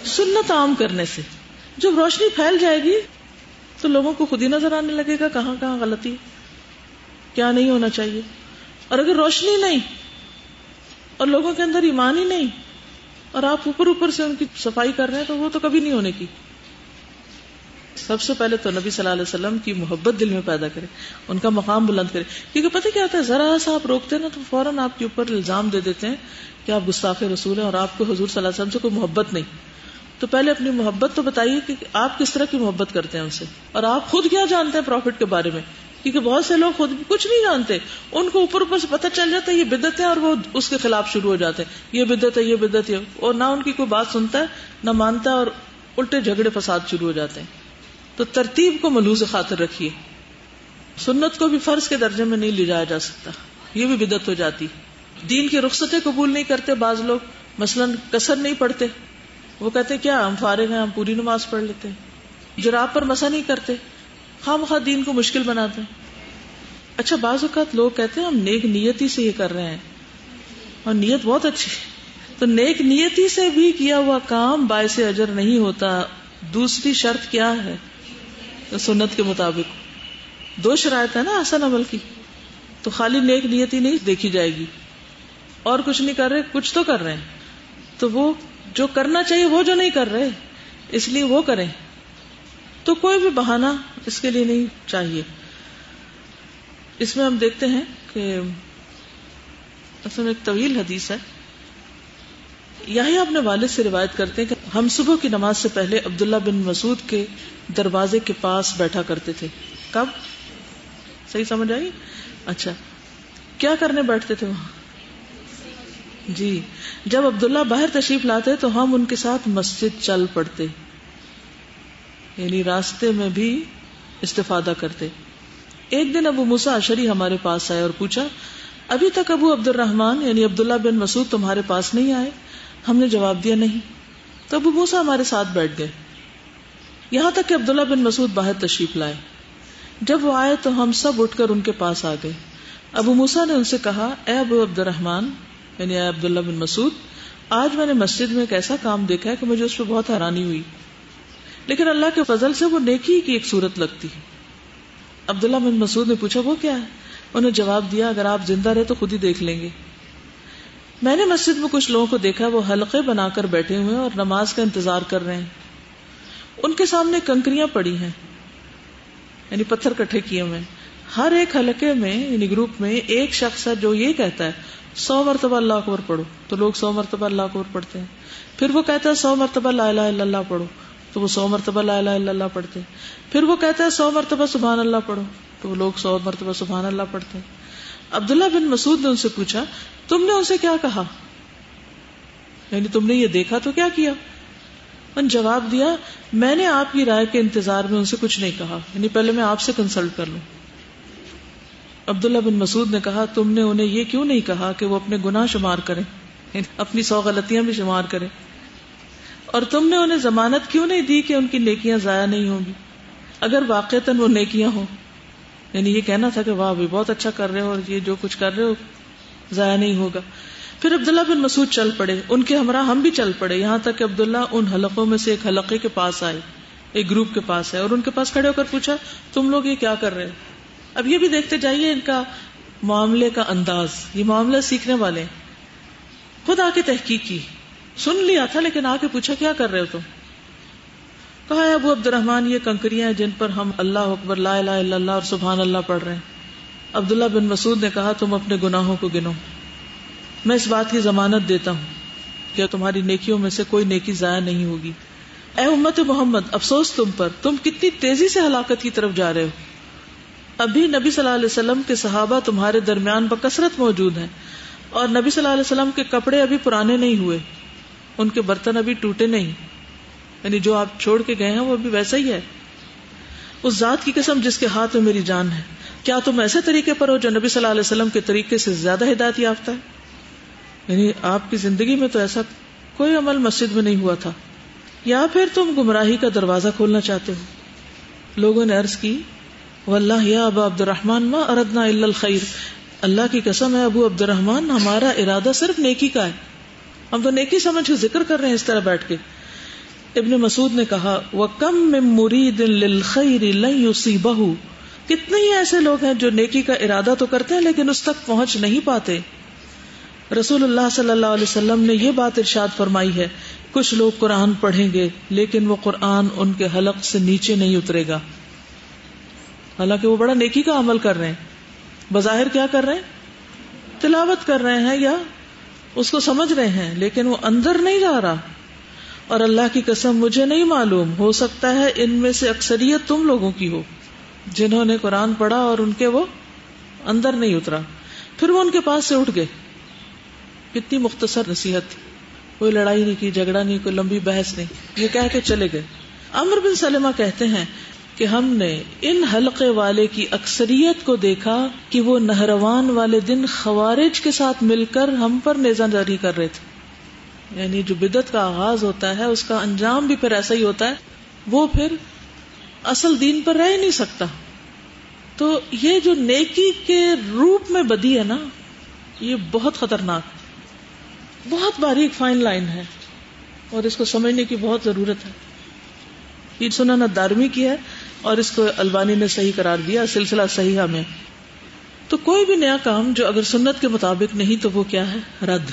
سنت عام کرنے سے. جب روشنی پھیل جائے گی تو لوگوں کو خود ہی نظر آنے لگے گا کہاں کہاں غلطی, کیا نہیں ہونا چاہیے. اور اگر روشنی نہیں اور لوگوں کے اندر ایمان ہی نہیں اور آپ اوپر سے ان کی صفائی کر رہے ہیں تو وہ تو کبھی نہیں ہونے کی. سب سے پہلے تو نبی صلی اللہ علیہ وسلم کی محبت دل میں پیدا کرے, ان کا مقام بلند کرے. کیونکہ پتہ کیا ہوتا ہے, ذرا سا آپ روکتے ہیں نا تو فوراً آپ کے اوپر الزام دے دیتے ہیں کہ آپ گستاخ رسول ہیں اور آپ کو حضور صلی اللہ علیہ وسلم سے کوئی محبت نہیں. تو پہلے اپنی محبت تو بتائیے کہ آپ کس طرح کی محبت کرتے ہیں ان سے, اور آپ خود کیا جانتے ہیں پروفٹ کے بارے میں کیونکہ بہت سے لوگ خود کچھ نہیں جانتے، ان کو اوپر اوپر سے پتہ چل جاتا ہے یہ بدعت ہے اور وہ اس کے خلاف شروع ہو جاتے ہیں، یہ بدعت ہے، یہ بدعت ہے، اور نہ ان کی کوئی بات سنتا ہے نہ مانتا ہے، اور الٹے جھگڑے فساد شروع ہو جاتے ہیں. تو ترتیب کو ملحوظ خاطر رکھیے. سنت کو بھی فرض کے درجے میں نہیں لے جایا جا سکتا، یہ بھی بدعت ہو جاتی. دین کی رخصتیں قبول نہیں کرتے بعض لوگ، مثلا کسر نہیں پڑھتے، وہ کہتے کیا ہم فارغ ہیں، ہم پوری نماز پڑھ لیتے ہیں. جراب پر مسح نہیں کرتے، خام خواہ دین کو مشکل بناتے ہیں. اچھا بعض اوقات لوگ کہتے ہیں ہم نیک نیتی سے یہ کر رہے ہیں، اور نیت بہت اچھی، تو نیک نیتی سے بھی کیا ہوا کام باعث اجر نہیں ہوتا. دوسری شرط کیا ہے سنت کے مطابق؟ 2 شرائط ہے نا حسن عمل کی. تو خالی نیک نیتی نہیں دیکھی جائے گی، اور کچھ نہیں کر رہے، کچھ تو کر رہے ہیں، تو وہ جو کرنا چاہیے وہ جو نہیں کر رہے اس لیے وہ کریں. تو کوئی بھی بہانہ اس کے لیے نہیں چاہیے. اس میں ہم دیکھتے ہیں کہ اصل میں ایک طویل حدیث ہے. یحییٰ اپنے والد سے روایت کرتے ہیں کہ ہم صبح کی نماز سے پہلے عبداللہ بن مسعود کے دروازے کے پاس بیٹھا کرتے تھے. کب؟ صحیح سمجھ آئی؟ اچھا، کیا کرنے بیٹھتے تھے وہاں؟ جی، جب عبداللہ باہر تشریف لاتے تو ہم ان کے ساتھ مسجد چل پڑتے، یعنی راستے میں بھی استفادہ کرتے. ایک دن ابو موسیٰ اشعری ہمارے پاس آئے اور پوچھا ابھی تک ابو عبد الرحمن یعنی عبداللہ بن مسعود تمہارے پاس نہیں آئے؟ ہم نے جواب دیا نہیں. تو ابو موسیٰ ہمارے ساتھ بیٹھ گئے یہاں تک کہ عبداللہ بن مسعود باہر تشریف لائے. جب وہ آئے تو ہم سب اٹھ کر ان کے پاس آ گئے. ابو موسیٰ نے ان سے کہا اے ابو عبد الرحمن یعنی اے عبداللہ بن مسعود، آج میں نے مسجد میں ایک ایسا کام دیکھا ہے کہ مجھے اس پہ بہت حیرانی ہوئی، لیکن اللہ کے فضل سے وہ نیکی کی ایک صورت لگتی. عبداللہ بن مسعود نے پوچھا وہ کیا ہے؟ انہیں جواب دیا اگر آپ زندہ رہے تو خود ہی دیکھ لیں گے. میں نے مسجد میں کچھ لوگوں کو دیکھا، وہ حلقے بنا کر بیٹھے ہوئے اور نماز کا انتظار کر رہے ہیں. ان کے سامنے کنکریاں پڑی ہیں، یعنی پتھر کٹھے کیے ہوئے. ہر ایک حلقے میں یعنی گروپ میں ایک شخص ہے جو یہ کہتا ہے 100 مرتبہ اللہ اکبر پڑھو، تو لوگ 100 مرتبہ اللہ اکبر پڑھتے ہیں. پھر وہ کہتا ہے 100 مرتبہ لا الہ الا اللہ پڑھو، تو وہ 100 مرتبہ لا الہ الا اللہ پڑھتے ہیں. پھر وہ کہتا ہے 100 مرتبہ سبحان اللہ پڑھو، تو وہ لوگ 100 مرتبہ سبحان اللہ پڑھتے ہیں. عبداللہ بن مسعود نے ان سے پوچھا تم نے ان سے کیا کہا، یعنی تم نے یہ دیکھا تو کیا کیا؟ ان جواب دیا میں نے آپ کی رائے کے انتظار میں ان سے کچھ نہیں کہا، یعنی پہلے میں آپ سے کنسلٹ کر لوں. عبداللہ بن مسعود نے کہا تم نے انہیں یہ کیوں نہیں کہا کہ وہ اپنے گناہ شمار کریں، یعنی اپنی 100 غلطیاں بھی شمار کریں، اور تم نے انہیں ضمانت کیوں نہیں دی کہ ان کی نیکیاں ضائع نہیں ہوں گی اگر واقعتاً وہ نیکیاں ہوں؟ یعنی یہ کہنا تھا کہ واہ بھی بہت اچھا کر رہے ہو اور یہ جو کچھ کر رہے ہو ضائع نہیں ہوگا. پھر عبداللہ بن مسعود چل پڑے، ان کے ہمراہ ہم بھی چل پڑے، یہاں تک کہ عبداللہ ان حلقوں میں سے ایک حلقے کے پاس آئے، ایک گروپ کے پاس ہے، اور ان کے پاس کھڑے ہو کر پوچھا تم لوگ یہ کیا کر رہے ہو؟ اب یہ بھی دیکھتے جائیے ان کا معاملے کا انداز، یہ معاملہ سیکھنے والے ہیں. خود آ کے تحقیق کی، سن لیا تھا لیکن آ کے پوچھا کیا کر رہے ہو تم؟ کہا ہے ابو عبد الرحمن یہ کنکریاں ہیں جن پر ہم اللہ اکبر لا الہ الا اللہ اور سبحان اللہ پڑھ رہے ہیں. عبداللہ بن مسعود نے کہا تم اپنے گناہوں کو گنو، میں اس بات کی ضمانت دیتا ہوں کہ تمہاری نیکیوں میں سے کوئی نیکی ضائع نہیں ہوگی. اے امت محمد افسوس تم پر، تم کتنی تیزی سے ہلاکت کی طرف جا رہے ہو. ابھی نبی صلی اللہ علیہ وسلم کے صحابہ تمہارے درمیان بکثرت موجود ہیں، اور نبی صلی اللہ علیہ وسلم کے کپڑے ابھی پرانے نہیں ہوئے، ان کے برتن ابھی ٹوٹے نہیں، یعنی جو آپ چھوڑ کے گئے ہیں وہ ابھی ویسا ہی ہے. اس ذات کی قسم جس کے ہاتھ میں میری جان ہے، کیا تم ایسے طریقے پر ہو جو نبی صلی اللہ علیہ وسلم کے طریقے سے زیادہ ہدایت یافتہ ہے؟ یعنی آپ کی زندگی میں تو ایسا کوئی عمل مسجد میں نہیں ہوا تھا، یا پھر تم گمراہی کا دروازہ کھولنا چاہتے ہو؟ لوگوں نے عرض کی واللہ یا ابا عبد الرحمن ما اردنا الا الخیر، اللہ کی قسم ہے ابو عبد الرحمن ہمارا ارادہ صرف نیکی کا ہے، ہم تو نیکی سمجھ کے ذکر کر رہے ہیں اس طرح بیٹھ کے. ابن مسعود نے کہا وَكَم مِّن مُرِيدٍ لِّلْخَيْرِ لَن يُصِيبَهُ، کتنے ہی ایسے لوگ ہیں جو نیکی کا ارادہ تو کرتے ہیں لیکن اس تک پہنچ نہیں پاتے. رسول اللہ صلی اللہ علیہ وسلم نے یہ بات ارشاد فرمائی ہے کچھ لوگ قرآن پڑھیں گے لیکن وہ قرآن ان کے حلق سے نیچے نہیں اترے گا، حالانکہ وہ بڑا نیکی کا عمل کر رہے ہیں، بظاہر کیا کر رہے ہیں؟ تلاوت کر رہے ہیں یا اس کو سمجھ رہے ہیں، لیکن وہ اندر نہیں جا رہا. اور اللہ کی قسم مجھے نہیں معلوم، ہو سکتا ہے ان میں سے اکثریت تم لوگوں کی ہو، جنہوں نے قرآن پڑھا اور ان کے وہ اندر نہیں اترا، پھر وہ ان کے پاس سے اٹھ گئے. کتنی مختصر نصیحت تھی، کوئی لڑائی نہیں کی، جھگڑا نہیں، کوئی لمبی بحث نہیں، یہ کہہ کے چلے گئے. عمرو بن سلمہ کہتے ہیں کہ ہم نے ان حلقے والے کی اکثریت کو دیکھا کہ وہ نہروان والے دن خوارج کے ساتھ مل کر ہم پر نیزہ جاری کر رہے تھے. یعنی جو بدعت کا آغاز ہوتا ہے اس کا انجام بھی پھر ایسا ہی ہوتا ہے، وہ پھر اصل دین پر رہ ہی نہیں سکتا. تو یہ جو نیکی کے روپ میں بدی ہے نا، یہ بہت خطرناک ہے، بہت باریک فائن لائن ہے، اور اس کو سمجھنے کی بہت ضرورت ہے. یہ سنن الدارمی کی ہے اور اس کو البانی نے صحیح قرار دیا سلسلہ صحیحہ میں. تو کوئی بھی نیا کام جو اگر سنت کے مطابق نہیں تو وہ کیا ہے؟ رد.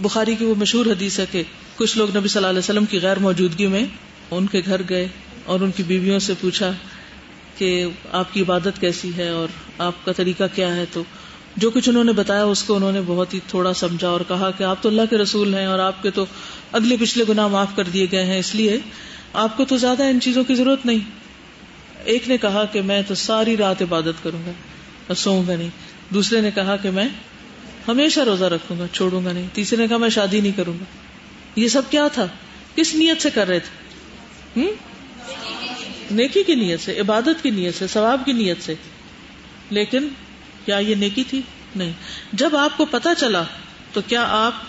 بخاری کی وہ مشہور حدیث ہے کہ کچھ لوگ نبی صلی اللہ علیہ وسلم کی غیر موجودگی میں ان کے گھر گئے اور ان کی بیویوں سے پوچھا کہ آپ کی عبادت کیسی ہے اور آپ کا طریقہ کیا ہے. تو جو کچھ انہوں نے بتایا اس کو انہوں نے بہت ہی تھوڑا سمجھا اور کہا کہ آپ تو اللہ کے رسول ہیں اور آپ کے تو اگلے پچھلے گناہ معاف کر دیے گئے ہیں، اس لیے آپ کو تو زیادہ ان چیزوں کی ضرورت نہیں. ایک نے کہا کہ میں تو ساری رات عبادت کروں گا اور سوؤں گا نہیں. دوسرے نے کہا کہ میں ہمیشہ روزہ رکھوں گا، چھوڑوں گا نہیں. تیسرے نے کہا میں شادی نہیں کروں گا. یہ سب کیا تھا؟ کس نیت سے کر رہے تھے؟ نیکی کی نیت سے، عبادت کی نیت سے، ثواب کی نیت سے. لیکن کیا یہ نیکی تھی؟ نہیں. جب آپ کو پتا چلا تو کیا آپ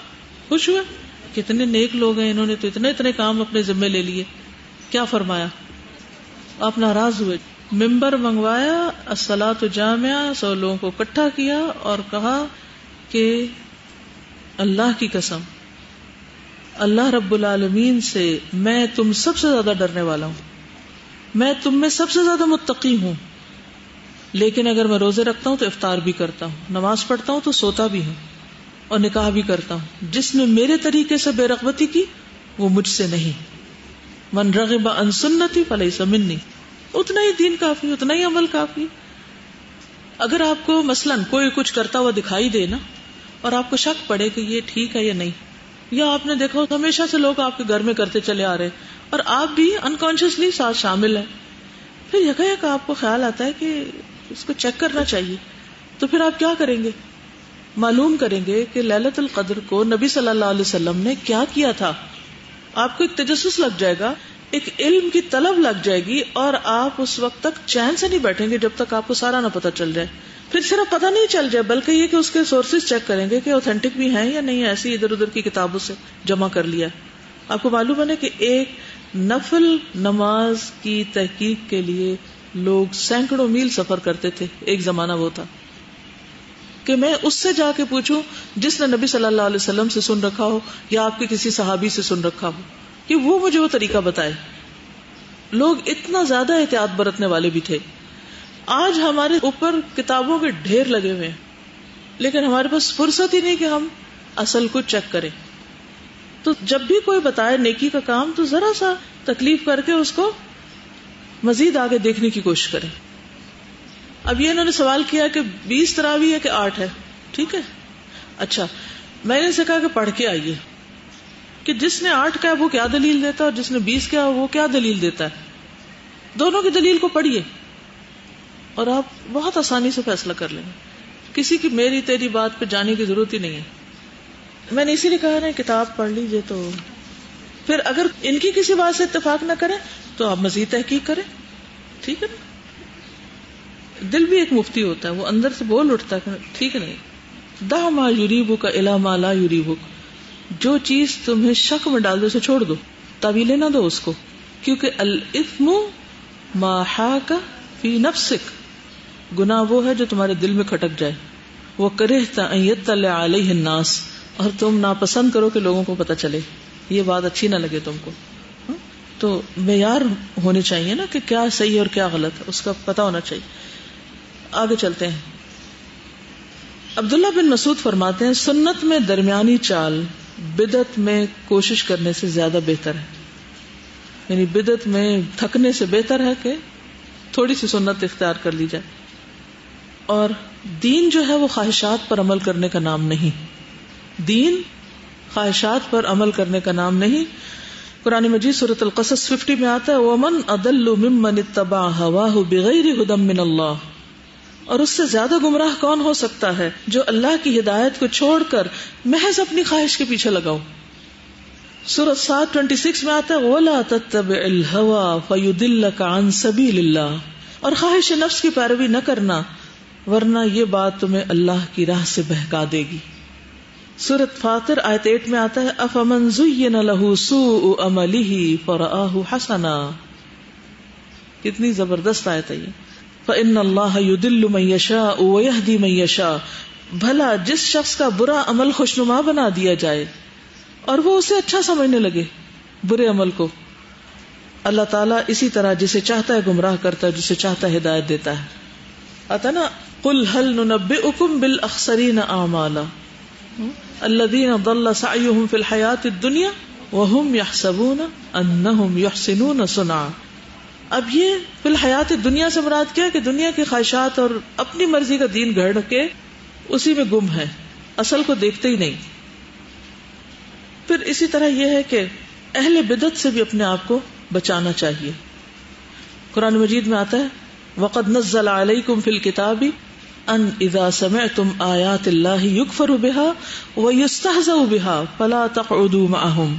خوش ہوئے؟ کتنے نیک لوگ ہیں، انہوں نے تو اتنے کام اپنے ذمے لے لیے. کیا فرمایا؟ آپ ناراض ہوئے، ممبر منگوایا، الصلاۃ جامعہ، 100 لوگوں کو اکٹھا کیا اور کہا کہ اللہ کی قسم، اللہ رب العالمین سے میں تم سب سے زیادہ ڈرنے والا ہوں، میں تم میں سب سے زیادہ متقی ہوں، لیکن اگر میں روزے رکھتا ہوں تو افطار بھی کرتا ہوں، نماز پڑھتا ہوں تو سوتا بھی ہوں اور نکاح بھی کرتا ہوں. جس نے میرے طریقے سے بے رغبتی کی وہ مجھ سے نہیں. من رغب عن سنتی فلیس منی. اتنا ہی دین کافی، اتنا ہی عمل کافی. اگر آپ کو مثلاً کوئی کچھ کرتا ہوا دکھائی دے نا اور آپ کو شک پڑے کہ یہ ٹھیک ہے یا نہیں، یا آپ نے دیکھا ہمیشہ سے لوگ آپ کے گھر میں کرتے چلے آ رہے اور آپ بھی انکانشیسلی ساتھ شامل ہیں، پھر یکایک آپ کو خیال آتا ہے کہ اس کو چیک کرنا چاہیے، تو پھر آپ کیا کریں گے؟ معلوم کریں گے کہ لیلۃ القدر کو نبی صلی اللہ علیہ وسلم نے کیا کیا تھا. آپ کو ایک تجسس لگ جائے گا، ایک علم کی طلب لگ جائے گی، اور آپ اس وقت تک چین سے نہیں بیٹھیں گے جب تک آپ کو سارا نہ پتہ چل جائے. پھر صرف پتہ نہیں چل جائے بلکہ یہ کہ اس کے سورسز چیک کریں گے کہ اوتھینٹک بھی ہیں یا نہیں، ایسی ادھر ادھر کی کتابوں سے جمع کر لیا. آپ کو معلوم ہے کہ ایک نفل نماز کی تحقیق کے لیے لوگ سینکڑوں میل سفر کرتے تھے. ایک زمانہ وہ تھا کہ میں اس سے جا کے پوچھوں جس نے نبی صلی اللہ علیہ وسلم سے سن رکھا ہو یا آپ کے کسی صحابی سے سن رکھا ہو کہ وہ مجھے وہ طریقہ بتائے. لوگ اتنا زیادہ احتیاط برتنے والے بھی تھے. آج ہمارے اوپر کتابوں کے ڈھیر لگے ہوئے ہیں لیکن ہمارے پاس فرصت ہی نہیں کہ ہم اصل کو چیک کریں. تو جب بھی کوئی بتائے نیکی کا کام تو ذرا سا تکلیف کر کے اس کو مزید آگے دیکھنے کی کوشش کریں. اب یہ انہوں نے سوال کیا کہ 20 تراویح ہے کہ 8 ہے، ٹھیک ہے. اچھا، میں نے ان سے کہا کہ پڑھ کے آئیے کہ جس نے 8 کہا وہ کیا دلیل دیتا ہے اور جس نے 20 کہا وہ کیا دلیل دیتا ہے. دونوں کی دلیل کو پڑھیے اور آپ بہت آسانی سے فیصلہ کر لیں گے. کسی کی میری تیری بات پہ جانے کی ضرورت ہی نہیں ہے. میں نے اسی لیے کہا نا کتاب پڑھ لیجئے. تو پھر اگر ان کی کسی بات سے اتفاق نہ کریں تو آپ مزید تحقیق کریں، ٹھیک ہے نا. دل بھی ایک مفتی ہوتا ہے، وہ اندر سے بول اٹھتا ہے ٹھیک ہے نہیں. دع ما یریبک الی ما لا یریبک، جو چیز تمہیں شک میں ڈال دے اسے چھوڑ دو، تعویلیں نہ دو اس کو، کیونکہ الاثم ما حاک فی نفسک، گناہ وہ ہے جو تمہارے دل میں کھٹک جائے. وکرہت ان یطلع علیہ الناس، اور تم ناپسند کرو کہ لوگوں کو پتہ چلے، یہ بات اچھی نہ لگے تم کو. تو معیار ہونے چاہیے نا کہ کیا صحیح اور کیا غلط ہے، اس کا پتہ ہونا چاہیے. آگے چلتے ہیں. عبداللہ بن مسعود فرماتے ہیں سنت میں درمیانی چال بدعت میں کوشش کرنے سے زیادہ بہتر ہے. یعنی بدعت میں تھکنے سے بہتر ہے کہ تھوڑی سی سنت اختیار کر لی جائے. اور دین جو ہے وہ خواہشات پر عمل کرنے کا نام نہیں. دین خواہشات پر عمل کرنے کا نام نہیں. قرآن مجید سورۃ القصص 50 میں آتا ہے وَمَنْ أَضَلُّ مِمَّنِ اتَّبَعَ هَوَاهُ بِغَيْرِ هُدًى مِّنَ اللَّهِ، اور اس سے زیادہ گمراہ کون ہو سکتا ہے جو اللہ کی ہدایت کو چھوڑ کر محض اپنی خواہش کے پیچھے لگاؤ. سورۃ 26 میں آتا ہے وَلَا تَتَّبِعِ الْهَوَىٰ فَيُضِلَّكَ عَن سَبِيلِ اللَّهِ، اور خواہش نفس کی پیروی نہ کرنا ورنہ یہ بات تمہیں اللہ کی راہ سے بہکا دے گی. سورۃ فاطر آیت 8 میں آتا ہے افمن زین لہ سوء عملہ فرآہ حسنا، کتنی زبردست آیت ہے یہ. فإن اللہ یضل من یشاء ویہدی من یشاء، بھلا جس شخص کا برا عمل خوشنما بنا دیا جائے اور وہ اسے اچھا سمجھنے لگے برے عمل کو، اللہ تعالیٰ اسی طرح جسے چاہتا ہے گمراہ کرتا ہے، جسے چاہتا ہے ہدایت دیتا ہے. آتا نا قل هل ننبئکم بالاخسرین اعمالا الذین ضل سعیہم فی الحیاۃ الدنیا وہم یحسبون انہم یحسنون صنعا. اب یہ فی الحیات الدنیا سے مراد کیا ہے کہ دنیا کی خواہشات اور اپنی مرضی کا دین گھڑ کے اسی میں گم ہے، اصل کو دیکھتے ہی نہیں. پھر اسی طرح یہ ہے کہ اہل بدعت سے بھی اپنے آپ کو بچانا چاہیے. قرآن مجید میں آتا ہے وَقَدْ نَزَّلَ عَلَيْكُمْ فِي الْكِتَابِ ان اذا سمعتم آیات اللہ یکفر بها ویستہزأ بها فلا تقعدوا معهم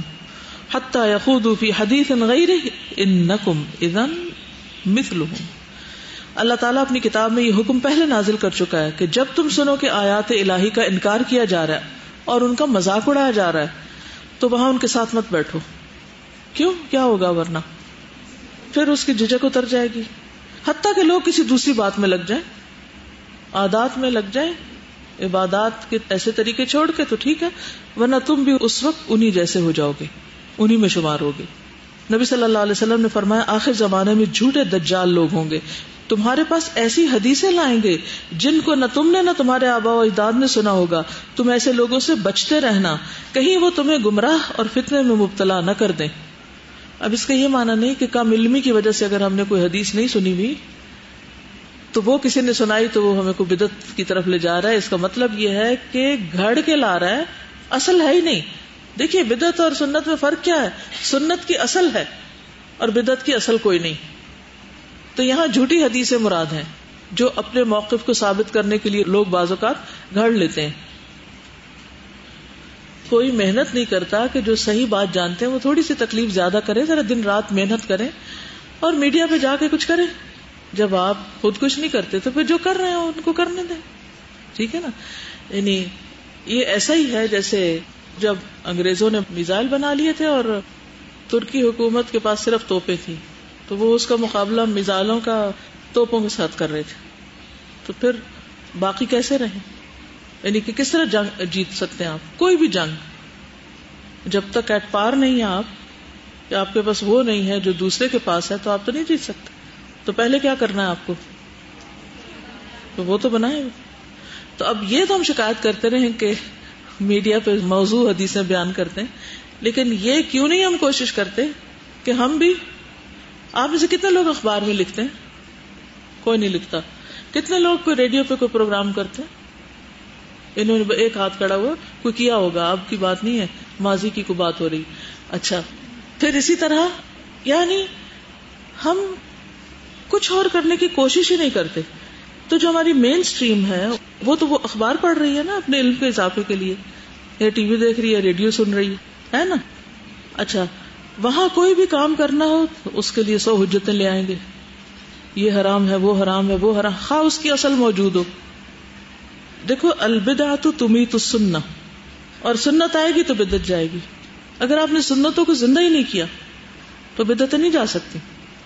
حتی یخوضوا فی حدیث غیرہ انکم اذا مثلهم. اللہ تعالیٰ اپنی کتاب میں یہ حکم پہلے نازل کر چکا ہے کہ جب تم سنو کہ آیات الہی کا انکار کیا جا رہا ہے اور ان کا مذاق اڑایا جا رہا ہے تو وہاں ان کے ساتھ مت بیٹھو. کیوں؟ کیا ہوگا ورنہ پھر اس کی جھجک اتر جائے گی. حتیٰ کہ لوگ کسی دوسری بات میں لگ جائیں، عادات میں لگ جائیں، عبادات کے ایسے طریقے چھوڑ کے تو ٹھیک ہے، ورنہ تم بھی اس وقت انہی جیسے ہو جاؤ گے، انہی میں شمار ہوگے. نبی صلی اللہ علیہ وسلم نے فرمایا آخر زمانے میں جھوٹے دجال لوگ ہوں گے، تمہارے پاس ایسی حدیثیں لائیں گے جن کو نہ تم نے نہ تمہارے آباء و اجداد نے سنا ہوگا. تم ایسے لوگوں سے بچتے رہنا، کہیں وہ تمہیں گمراہ اور فتنے میں مبتلا نہ کر دیں. اب اس کا یہ معنی نہیں کہ کم علمی کی وجہ سے اگر ہم نے کوئی حدیث نہیں سنی ہوئی تو وہ کسی نے سنائی تو وہ ہمیں کوئی بدعت کی طرف لے جا رہا ہے. اس کا مطلب یہ ہے کہ گھڑ کے لا رہا ہے، اصل ہے ہی نہیں. دیکھیے بدعت اور سنت میں فرق کیا ہے؟ سنت کی اصل ہے اور بدعت کی اصل کوئی نہیں. تو یہاں جھوٹی حدیثیں مراد ہیں جو اپنے موقف کو ثابت کرنے کے لیے لوگ بعض اوقات گھڑ لیتے ہیں. کوئی محنت نہیں کرتا کہ جو صحیح بات جانتے ہیں وہ تھوڑی سی تکلیف زیادہ کریں، ذرا دن رات محنت کریں اور میڈیا پہ جا کے کچھ کریں. جب آپ خود کچھ نہیں کرتے تو پھر جو کر رہے ہیں ان کو کرنے دیں. ٹھیک ہے نا؟ یعنی یہ ایسا ہی ہے جیسے جب انگریزوں نے میزائل بنا لیے تھے اور ترکی حکومت کے پاس صرف توپیں تھیں تو وہ اس کا مقابلہ میزائلوں کا توپوں کے ساتھ کر رہے تھے. تو پھر باقی کیسے رہیں؟ یعنی کہ کس طرح جنگ جیت سکتے ہیں آپ؟ کوئی بھی جنگ جب تک ایٹ پار نہیں ہے آپ کہ آپ کے پاس وہ نہیں ہے جو دوسرے کے پاس ہے تو آپ تو نہیں جیت سکتے. تو پہلے کیا کرنا ہے آپ کو؟ تو وہ تو بنائے. تو اب یہ تو ہم شکایت کرتے رہے کہ میڈیا پہ موضوع حدیثیں بیان کرتے ہیں، لیکن یہ کیوں نہیں ہم کوشش کرتے کہ ہم بھی، آپ میں سے کتنے لوگ اخبار میں لکھتے ہیں؟ کوئی نہیں لکھتا. کتنے لوگ کوئی ریڈیو پہ کوئی پروگرام کرتے ہیں؟ انہوں نے ایک ہاتھ کھڑا ہوا، کوئی کیا ہوگا، اب کی بات نہیں ہے، ماضی کی کوئی بات ہو رہی. اچھا پھر اسی طرح یعنی ہم کچھ اور کرنے کی کوشش ہی نہیں کرتے. تو جو ہماری مین سٹریم ہے وہ تو وہ اخبار پڑھ رہی ہے نا اپنے علم کے اضافے کے لیے، یا ٹی وی دیکھ رہی ہے، ریڈیو سن رہی ہے نا. اچھا وہاں کوئی بھی کام کرنا ہو تو اس کے لیے 100 حجتیں لے آئیں گے، یہ حرام ہے، وہ حرام ہے، وہ حرام، خواہ اس کی اصل موجود ہو. دیکھو البدعۃ تمیت السنہ، اور سنت آئے گی تو بدعت جائے گی. اگر آپ نے سنتوں کو زندہ ہی نہیں کیا تو بدعتیں نہیں جا سکتی.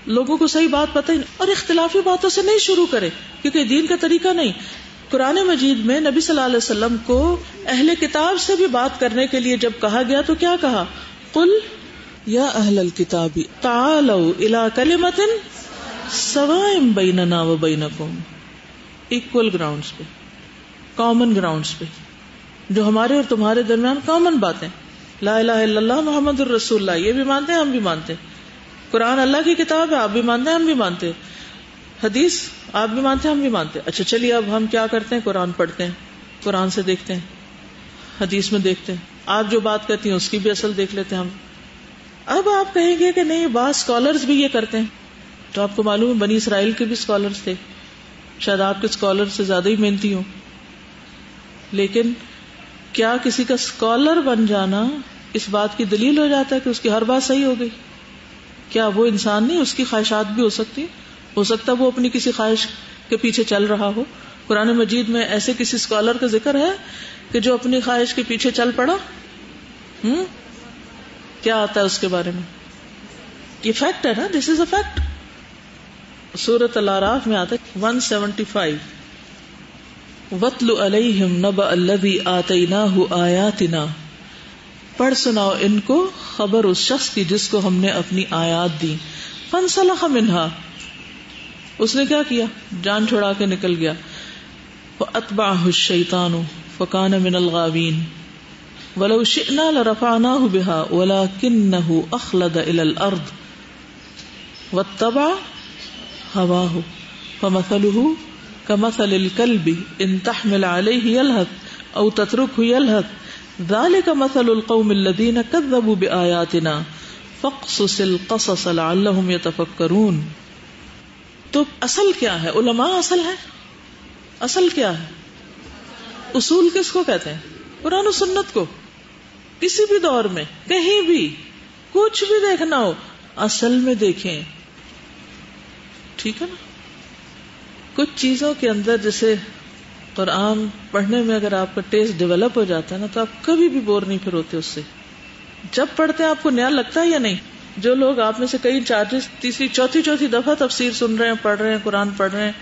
لوگوں کو صحیح بات پتہ ہی نہیں، اور اختلافی باتوں سے نہیں شروع کرے کیونکہ دین کا طریقہ نہیں. قرآن مجید میں نبی صلی اللہ علیہ وسلم کو اہل کتاب سے بھی بات کرنے کے لیے جب کہا گیا تو کیا کہا؟ قل یا اہل الکتاب تعالوا الی کلمۃ سواء بیننا وبینکم، ایکول گراؤنڈز پہ، کامن گراؤنڈز پہ، جو ہمارے اور تمہارے درمیان کامن باتیں. لا الہ الا اللہ محمد الرسول اللہ، یہ بھی مانتے ہیں، ہم بھی مانتے ہیں. قرآن اللہ کی کتاب ہے، آپ بھی مانتے ہیں، ہم بھی مانتے ہیں. حدیث آپ بھی مانتے ہیں، ہم بھی مانتے ہیں. اچھا چلیے اب ہم کیا کرتے ہیں؟ قرآن پڑھتے ہیں، قرآن سے دیکھتے ہیں، حدیث میں دیکھتے ہیں، آپ جو بات کہتی ہیں اس کی بھی اصل دیکھ لیتے ہیں ہم. اب آپ کہیں گے کہ نہیں بعض اسکالرز بھی یہ کرتے ہیں، تو آپ کو معلوم ہے بنی اسرائیل کے بھی اسکالرز تھے، شاید آپ کے اسکالر سے زیادہ ہی محنتی ہوں، لیکن کیا کسی کا اسکالر بن جانا اس بات کی دلیل ہو جاتا ہے کہ اس کی ہر بات صحیح ہو گئی؟ کیا وہ انسان نہیں، اس کی خواہشات بھی ہو سکتی، ہو سکتا ہے وہ اپنی کسی خواہش کے پیچھے چل رہا ہو. قرآن مجید میں ایسے کسی اسکالر کا ذکر ہے کہ جو اپنی خواہش کے پیچھے چل پڑا؟ کیا آتا ہے اس کے بارے میں؟ یہ فیکٹ ہے نا، دس از اے فیکٹ. سورۃ الاعراف میں آتا ہے 175 وَاتْلُ عَلَيْهِمْ نَبَأَ الَّذِي آتَيْنَاهُ آيَاتِنَا، پڑھ سناؤ ان کو خبر اس شخص کی جس کو ہم نے اپنی آیات دی. فَانْسَلَخَ مِنْهَا، اس نے کیا کیا؟ جان چھڑا کے نکل گیا. فَأَتْبَعَهُ الشَّيْطَانُ فَكَانَ مِنَ الْغَاوِينَ وَلَوْ شِئْنَا لَرَفَعْنَاهُ بِهَا وَلَكِنَّهُ أَخْلَدَ إِلَى الْأَرْضِ وَاتَّبَعَ هَوَاهُ فَمَثَلُهُ كَمَثَلِ الْكَلْبِ إِن تَحْمِلْ عَلَيْهِ يَلْهَثْ أَوْ تَتْرُكْهُ يَلْهَث ذَلِكَ مَثَلُ الْقَوْمِ الَّذِينَ كَذَّبُوا بِآيَاتِنَا فَاقْصُصِ الْقَصَصَ لَعَلَّهُمْ يَتَفَكَّرُونَ. تو اصل کیا ہے؟ علماء اصل ہے. اصل کیا ہے؟ اصول کس کو کہتے ہیں؟ قرآن و سنت کو. کسی بھی دور میں کہیں بھی کچھ بھی دیکھنا ہو اصل میں دیکھیں. ٹھیک ہے نا؟ کچھ چیزوں کے اندر جیسے قرآن پڑھنے میں اگر آپ کا ٹیسٹ ڈیولپ ہو جاتا ہے نا تو آپ کبھی بھی بور نہیں پھر ہوتے اس سے. جب پڑھتے ہیں آپ کو نیا لگتا ہے یا نہیں؟ جو لوگ آپ میں سے کئی تیسری چوتھی دفعہ تفسیر سن رہے ہیں، پڑھ رہے ہیں، قرآن پڑھ رہے ہیں،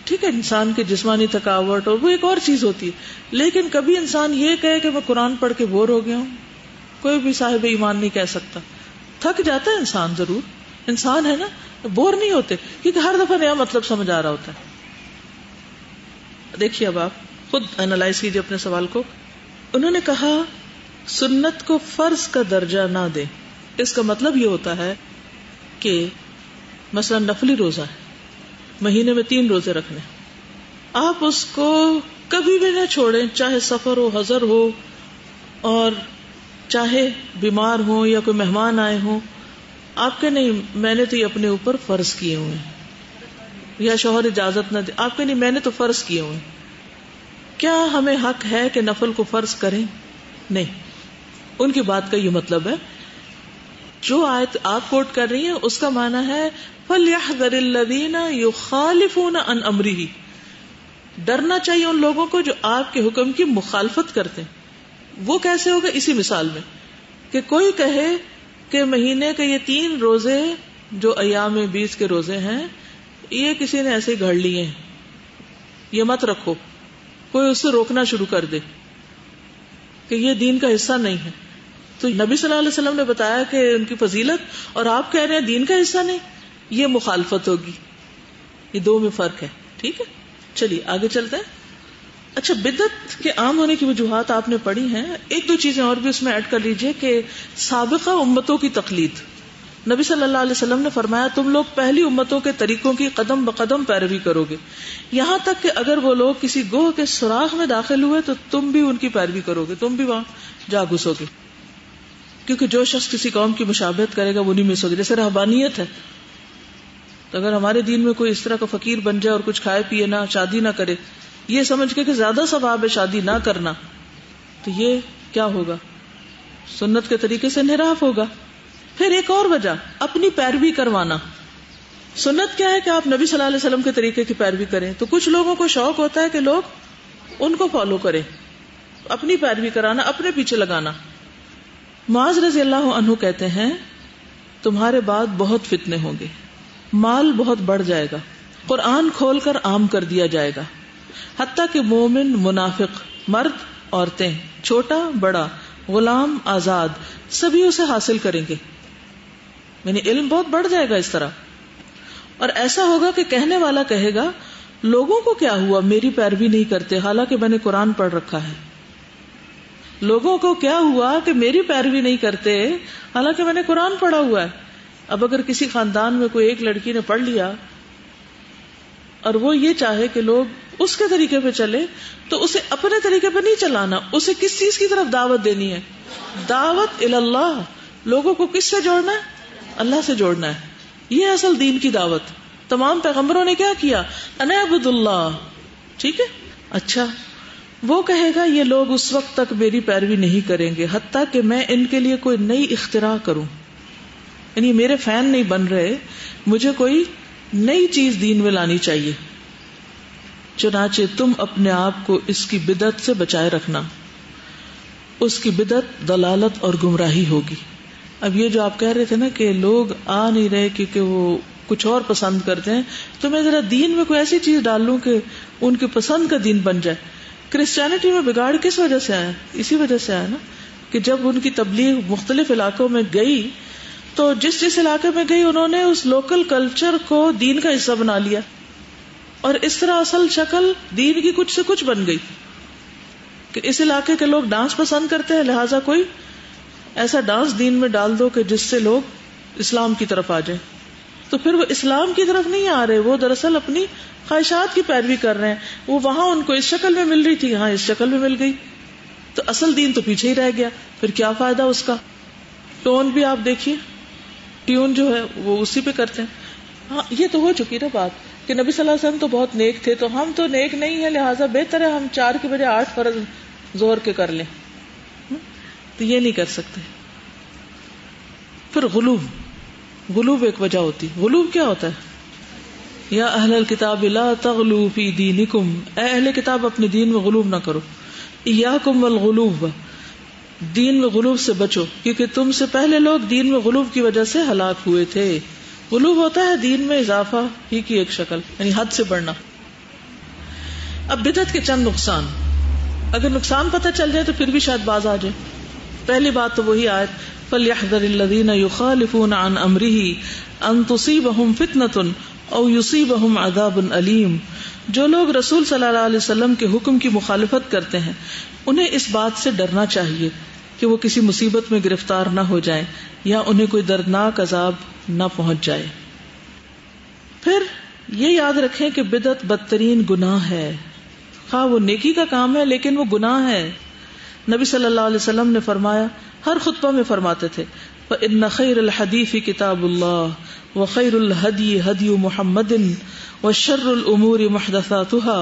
ٹھیک ہے، انسان کی جسمانی تھکاوٹ اور وہ ایک اور چیز ہوتی ہے، لیکن کبھی انسان یہ کہے کہ میں قرآن پڑھ کے بور ہو گیا ہوں، کوئی بھی صاحب ایمان نہیں کہہ سکتا. تھک جاتا ہے انسان، ضرور انسان ہے نا، بور نہیں ہوتے کیونکہ ہر دفعہ نیا مطلب سمجھ آ رہا ہوتا ہے. دیکھیے اب آپ خود اینالائز کیجیے اپنے سوال کو. انہوں نے کہا سنت کو فرض کا درجہ نہ دیں. اس کا مطلب یہ ہوتا ہے کہ مثلا نفلی روزہ ہے، مہینے میں 3 روزے رکھنے، آپ اس کو کبھی بھی نہ چھوڑیں، چاہے سفر ہو، حضر ہو، اور چاہے بیمار ہو یا کوئی مہمان آئے ہوں. آپ کے نہیں میں نے تو یہ اپنے اوپر فرض کیے ہوئے ہیں، یا شوہر اجازت نہ دے، آپ کے نہیں میں نے تو فرض کیے ہوئے ہیں. کیا ہمیں حق ہے کہ نفل کو فرض کریں؟ نہیں. ان کی بات کا یہ مطلب ہے، جو آیت آپ کوٹ کر رہی ہیں اس کا معنی ہے فَلْيَحْذَرِ الَّذِينَ يُخَالِفُونَ عَنْ أَمْرِهِ، ڈرنا چاہیے ان لوگوں کو جو آپ کے حکم کی مخالفت کرتے ہیں. وہ کیسے ہوگا؟ اسی مثال میں کہ کوئی کہے کہ مہینے کے یہ 3 روزے جو ایام 20 کے روزے ہیں یہ کسی نے ایسے ہی گھڑ لیے ہیں، یہ مت رکھو. کوئی اس سے روکنا شروع کر دے کہ یہ دین کا حصہ نہیں ہے، تو نبی صلی اللہ علیہ وسلم نے بتایا کہ ان کی فضیلت، اور آپ کہہ رہے ہیں دین کا حصہ نہیں، یہ مخالفت ہوگی. یہ دو میں فرق ہے. ٹھیک ہے، چلیے آگے چلتے ہیں. اچھا، بدعت کے عام ہونے کی وجوہات آپ نے پڑھی ہیں، 1-2 چیزیں اور بھی اس میں ایڈ کر لیجئے کہ سابقہ امتوں کی تقلید. نبی صلی اللہ علیہ وسلم نے فرمایا تم لوگ پہلی امتوں کے طریقوں کی قدم بقدم پیروی کرو گے، یہاں تک کہ اگر وہ لوگ کسی گوہ کے سوراخ میں داخل ہوئے تو تم بھی ان کی پیروی کرو گے، تم بھی وہاں جا گھسو گے، کیونکہ جو شخص کسی قوم کی مشابہت کرے گا وہ نہیں مس ہوگی. جیسے رہبانیت ہے، تو اگر ہمارے دین میں کوئی اس طرح کا فقیر بن جائے اور کچھ کھائے پیے نہ، شادی نہ کرے، یہ سمجھ کے کہ زیادہ ثواب ہے شادی نہ کرنا، تو یہ کیا ہوگا؟ سنت کے طریقے سے انحراف ہوگا. پھر ایک اور وجہ، اپنی پیروی کروانا. سنت کیا ہے کہ آپ نبی صلی اللہ علیہ وسلم کے طریقے کی پیروی کریں، تو کچھ لوگوں کو شوق ہوتا ہے کہ لوگ ان کو فالو کریں، اپنی پیروی کرانا، اپنے پیچھے لگانا. معاذ رضی اللہ عنہ کہتے ہیں تمہارے بعد بہت فتنے ہوں گے، مال بہت بڑھ جائے گا، قرآن کھول کر عام کر دیا جائے گا، حتیٰ کہ مومن منافق، مرد عورتیں، چھوٹا بڑا، غلام آزاد، سبھی اسے حاصل کریں گے. یعنی علم بہت بڑھ جائے گا اس طرح. اور ایسا ہوگا کہ کہنے والا کہے گا لوگوں کو کیا ہوا میری پیروی نہیں کرتے حالانکہ میں نے قرآن پڑھ رکھا ہے. لوگوں کو کیا ہوا کہ میری پیروی نہیں کرتے حالانکہ میں نے قرآن پڑھا ہوا ہے. اب اگر کسی خاندان میں کوئی ایک لڑکی نے پڑھ لیا اور وہ یہ چاہے کہ لوگ اس کے طریقے پہ چلے تو اسے اپنے طریقے پہ نہیں چلانا، اسے کس چیز کی طرف دعوت دینی ہے؟ دعوت اللہ، لوگوں کو کس سے جوڑنا ہے؟ اللہ سے جوڑنا ہے. یہ اصل دین کی دعوت. تمام پیغمبروں نے کیا کیا؟ ان اعبد اللہ. ٹھیک ہے. اچھا وہ کہے گا یہ لوگ اس وقت تک میری پیروی نہیں کریں گے حتیٰ کہ میں ان کے لیے کوئی نئی اختراع کروں. یعنی میرے فین نہیں بن رہے, مجھے کوئی نئی چیز دین میں لانی چاہیے. چنانچہ تم اپنے آپ کو اس کی بدعت سے بچائے رکھنا. اس کی بدعت دلالت اور گمراہی ہوگی. اب یہ جو آپ کہہ رہے تھے نا کہ لوگ آ نہیں رہے کیونکہ وہ کچھ اور پسند کرتے ہیں, تو میں ذرا دین میں کوئی ایسی چیز ڈال لوں کہ ان کی پسند کا دین بن جائے. کرسچینٹی میں بگاڑ کس وجہ سے آیا؟ اسی وجہ سے آیا نا کہ جب ان کی تبلیغ مختلف علاقوں میں گئی تو جس علاقے میں گئی انہوں نے اس لوکل کلچر کو دین کا حصہ بنا لیا, اور اس طرح اصل شکل دین کی کچھ سے کچھ بن گئی کہ اس علاقے کے لوگ ڈانس پسند کرتے ہیں, لہٰذا کوئی ایسا ڈانس دین میں ڈال دو کہ جس سے لوگ اسلام کی طرف آ جائیں. تو پھر وہ اسلام کی طرف نہیں آ رہے, وہ دراصل اپنی خواہشات کی پیروی کر رہے ہیں. وہ وہاں ان کو اس شکل میں مل رہی تھی, یہاں اس شکل میں مل گئی, تو اصل دین تو پیچھے ہی رہ گیا. پھر کیا فائدہ اس کا؟ ٹون بھی آپ دیکھیے, ٹیون جو ہے وہ اسی پہ کرتے ہیں. ہاں یہ تو ہو چکی نا بات کہ نبی صلی اللہ علیہ وسلم تو بہت نیک تھے, تو ہم تو نیک نہیں ہیں, لہٰذا بہتر ہے ہم 4 کے بجے 8 فرض زور کے کر لیں. تو یہ نہیں کر سکتے. پھر غلوب ایک وجہ ہوتی. غلوب کیا ہوتا ہے؟ یا اہل الکتاب لا تغلوا فی دینکم, اے اہل کتاب اپنے دین میں غلوب نہ کرو. ایاکم والغلوب, دین میں غلوب سے بچو, کیونکہ تم سے پہلے لوگ دین میں غلوب کی وجہ سے ہلاک ہوئے تھے. غلوب ہوتا ہے دین میں اضافہ ہی کی ایک شکل, یعنی حد سے بڑھنا. اب بدعت کے چند نقصان, اگر نقصان پتہ چل جائے تو پھر بھی شاید باز آ جائے. پہلی بات تو وہی آیت فَلْيَحْذَرِ الَّذِينَ يُخَالِفُونَ عَنْ أَمْرِهِ أَن تُصِيبَهُمْ فِتْنَةٌ أَوْ يُصِيبَهُمْ عَذَابٌ أَلِيمٌ. جو لوگ رسول صلی اللہ علیہ وسلم کے حکم کی مخالفت کرتے ہیں انہیں اس بات سے ڈرنا چاہیے کہ وہ کسی مصیبت میں گرفتار نہ ہو جائیں یا انہیں کوئی دردناک عذاب نہ پہنچ جائے. پھر یہ یاد رکھیں کہ بدعت بدترین گناہ ہے, خواہ وہ نیکی کا کام ہے لیکن وہ گناہ ہے. نبی صلی اللہ علیہ وسلم نے فرمایا, ہر خطبہ میں فرماتے تھے, فَإِنَّ خَيْرَ الْحَدِيثِ كِتَابُ اللَّهِ وَخَيْرُ الْهَدْيِ هَدْيُ مُحَمَّدٍ وَشَرُّ الْأُمُورِ مُحْدَثَاتُهَا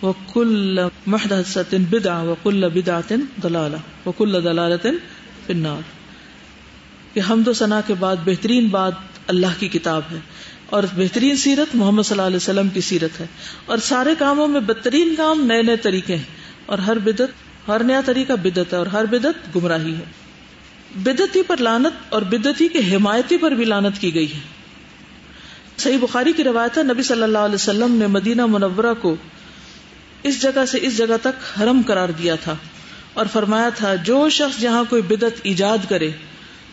وَكُلُّ مُحْدَثَةٍ بِدْعَةٌ وَكُلُّ بِدْعَةٍ ضَلَالَةٌ وَكُلُّ ضَلَالَةٍ فِي النَّارِ. کہ حمد و ثنا کے بعد بہترین بات اللہ کی کتاب ہے, اور بہترین سیرت محمد صلی اللہ علیہ وسلم کی سیرت ہے, اور سارے کاموں میں بدترین کام نئے نئے طریقے ہیں, اور ہر نیا طریقہ بدعت ہے, اور ہر بدعت گمراہی ہے. بدعتی پر لعنت اور بدعتی کے حمایتی پر بھی لعنت کی گئی ہے. صحیح بخاری کی روایت ہے, نبی صلی اللہ علیہ وسلم نے مدینہ منورہ کو اس جگہ سے اس جگہ تک حرم قرار دیا تھا, اور فرمایا تھا جو شخص جہاں کوئی بدعت ایجاد کرے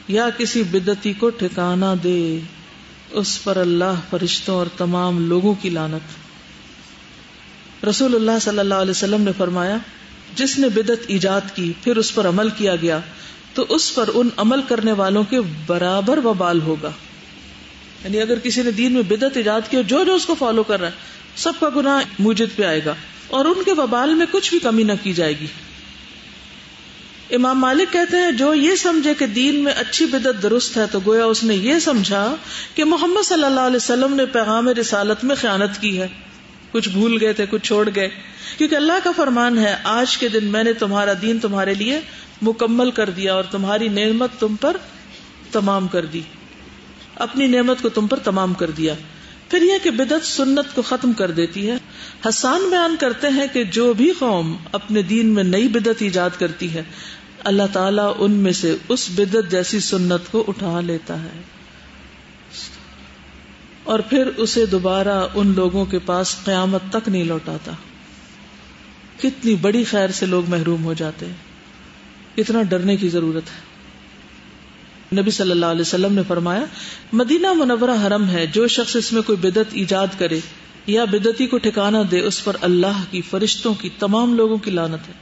یا کسی بدعتی کو ٹھکانہ دے اس پر اللہ, فرشتوں اور تمام لوگوں کی لعنت. رسول اللہ صلی اللہ علیہ وسلم نے فرمایا, جس نے بدعت ایجاد کی پھر اس پر عمل کیا گیا تو اس پر ان عمل کرنے والوں کے برابر وبال ہوگا. یعنی اگر کسی نے دین میں بدعت ایجاد کی اور جو اس کو فالو کر رہا ہے سب کا گناہ موجد پہ آئے گا, اور ان کے وبال میں کچھ بھی کمی نہ کی جائے گی. امام مالک کہتے ہیں جو یہ سمجھے کہ دین میں اچھی بدعت درست ہے تو گویا اس نے یہ سمجھا کہ محمد صلی اللہ علیہ وسلم نے پیغام رسالت میں خیانت کی ہے, کچھ بھول گئے تھے, کچھ چھوڑ گئے, کیونکہ اللہ کا فرمان ہے آج کے دن میں نے تمہارا دین تمہارے لیے مکمل کر دیا اور تمہاری نعمت تم پر تمام کر دی, اپنی نعمت کو تم پر تمام کر دیا. پھر یہ کہ بدعت سنت کو ختم کر دیتی ہے. حسان بیان کرتے ہیں کہ جو بھی قوم اپنے دین میں نئی بدعت ایجاد کرتی ہے اللہ تعالیٰ ان میں سے اس بدعت جیسی سنت کو اٹھا لیتا ہے اور پھر اسے دوبارہ ان لوگوں کے پاس قیامت تک نہیں لوٹاتا. کتنی بڑی خیر سے لوگ محروم ہو جاتے ہیں, کتنا ڈرنے کی ضرورت ہے. نبی صلی اللہ علیہ وسلم نے فرمایا, مدینہ منورہ حرم ہے, جو شخص اس میں کوئی بدعت ایجاد کرے یا بدعتی کو ٹھکانہ دے اس پر اللہ کی, فرشتوں کی, تمام لوگوں کی لعنت ہے.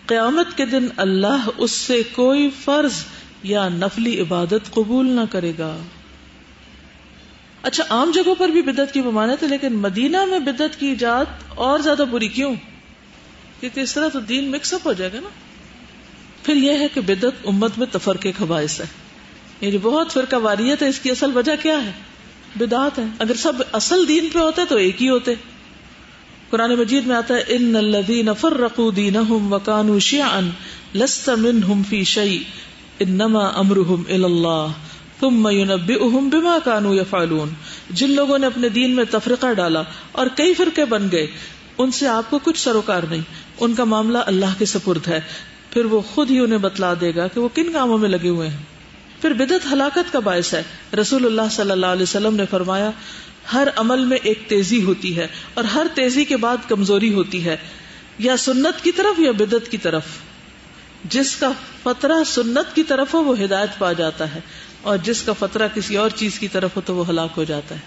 قیامت کے دن اللہ اس سے کوئی فرض یا نفلی عبادت قبول نہ کرے گا. اچھا, عام جگہوں پر بھی بدعت کی ممانعت ہے, لیکن مدینہ میں بدعت کی ایجاد اور زیادہ بری کیوں؟ کیونکہ اس طرح تو دین مکس اپ ہو جائے گا نا. پھر یہ ہے کہ بدعت امت میں تفرقے کا باعث ہے, یہ جو بہت فرقہ واریت ہے، اس کی اصل وجہ کیا ہے؟ بدعات ہے. اگر سب اصل دین پہ ہوتے تو ایک ہی ہوتے. قرآن مجید میں آتا ہے ان الذین فرقوا دینہم وکانوا شیعا لست منہم فی شیء انما امرہم الی اللہ ثم ینبئہم بما کانوا یفعلون. جن لوگوں نے اپنے دین میں تفرقہ ڈالا اور کئی فرقے بن گئے، ان سے آپ کو کچھ سروکار نہیں، ان کا معاملہ اللہ کے سپرد ہے، پھر وہ خود ہی انہیں بتلا دے گا کہ وہ کن کاموں میں لگے ہوئے ہیں. پھر بدعت ہلاکت کا باعث ہے. رسول اللہ صلی اللہ علیہ وسلم نے فرمایا ہر عمل میں ایک تیزی ہوتی ہے اور ہر تیزی کے بعد کمزوری ہوتی ہے، یا سنت کی طرف یا بدعت کی طرف. جس کا فطرہ سنت کی طرف ہو وہ ہدایت پا جاتا ہے، اور جس کا فطرہ کسی اور چیز کی طرف ہو تو وہ ہلاک ہو جاتا ہے.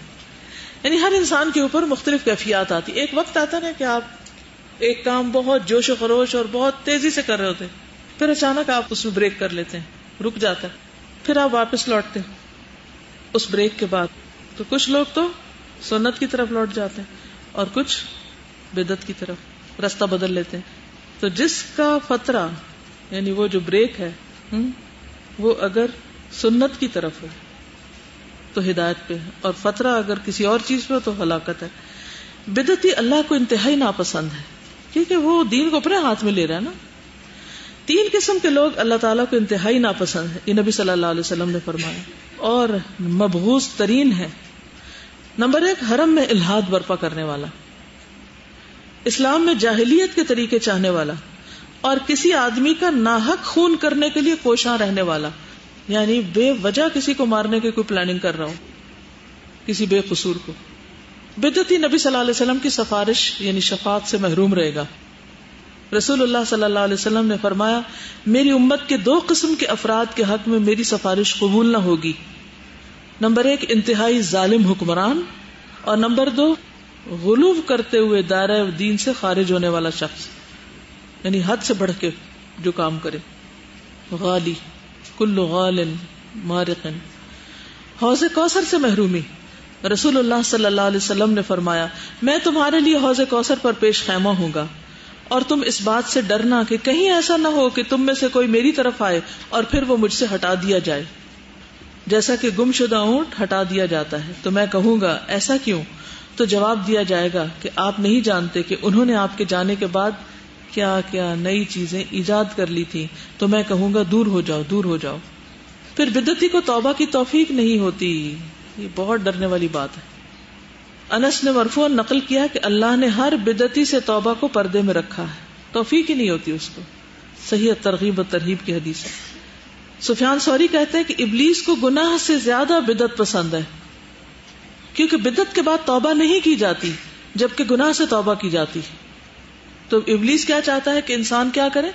یعنی ہر انسان کے اوپر مختلف کیفیات آتی. ایک وقت آتا ہے کہ آپ ایک کام بہت جوش و خروش اور بہت تیزی سے کر رہے ہوتے ہیں، پھر اچانک آپ اس میں بریک کر لیتے ہیں، رک جاتا ہے، پھر آپ واپس لوٹتے ہیں اس بریک کے بعد. تو کچھ لوگ تو سنت کی طرف لوٹ جاتے ہیں اور کچھ بدعت کی طرف راستہ بدل لیتے ہیں. تو جس کا فطرہ یعنی وہ جو بریک ہے وہ اگر سنت کی طرف ہو تو ہدایت پہ ہے، اور فطرہ اگر کسی اور چیز پہ ہو تو ہلاکت ہے. بدعتی اللہ کو انتہائی ناپسند ہے کیونکہ وہ دین کو اپنے ہاتھ میں لے رہا ہے نا. 3 قسم کے لوگ اللہ تعالیٰ کو انتہائی ناپسند ہے، یہ نبی صلی اللہ علیہ وسلم نے فرمایا، اور مبغوض ترین ہے. نمبر 1، حرم میں الحاد برپا کرنے والا، اسلام میں جاہلیت کے طریقے چاہنے والا، اور کسی آدمی کا ناحق خون کرنے کے لیے کوشاں رہنے والا. یعنی بے وجہ کسی کو مارنے کی کوئی پلاننگ کر رہا ہو، کسی بے قصور کو. بدعتی نبی صلی اللہ علیہ وسلم کی سفارش یعنی شفاعت سے محروم رہے گا. رسول اللہ صلی اللہ علیہ وسلم نے فرمایا میری امت کے 2 قسم کے افراد کے حق میں میری سفارش قبول نہ ہوگی. نمبر 1، انتہائی ظالم حکمران، اور نمبر 2، غلو کرتے ہوئے دائرہ دین سے خارج ہونے والا شخص، یعنی حد سے بڑھ کے جو کام کرے. غالی، کل غال مارق. حوض کوثر سے محرومی، رسول اللہ صلی اللہ علیہ وسلم نے فرمایا میں تمہارے لیے حوض کوثر پر پیش خیمہ ہوں گا، اور تم اس بات سے ڈرنا کہ کہیں ایسا نہ ہو کہ تم میں سے کوئی میری طرف آئے اور پھر وہ مجھ سے ہٹا دیا جائے، جیسا کہ گم شدہ اونٹ ہٹا دیا جاتا ہے. تو میں کہوں گا ایسا کیوں؟ تو جواب دیا جائے گا کہ آپ نہیں جانتے کہ انہوں نے آپ کے جانے کے بعد کیا کیا نئی چیزیں ایجاد کر لی تھی. تو میں کہوں گا دور ہو جاؤ، دور ہو جاؤ. پھر بدعتی کو توبہ کی توفیق نہیں ہوتی، یہ بہت ڈرنے والی بات ہے. انس نے مرفوعاً نقل کیا کہ اللہ نے ہر بدعتی سے توبہ کو پردے میں رکھا ہے، توفیق ہی نہیں ہوتی اس کو. صحیح ترغیب و ترہیب کی حدیث ہے. سفیان ثوری کہتے ہیں کہ ابلیس کو گناہ سے زیادہ بدعت پسند ہے، کیونکہ بدعت کے بعد توبہ نہیں کی جاتی جبکہ گناہ سے توبہ کی جاتی. تو ابلیس کیا چاہتا ہے کہ انسان کیا کرے؟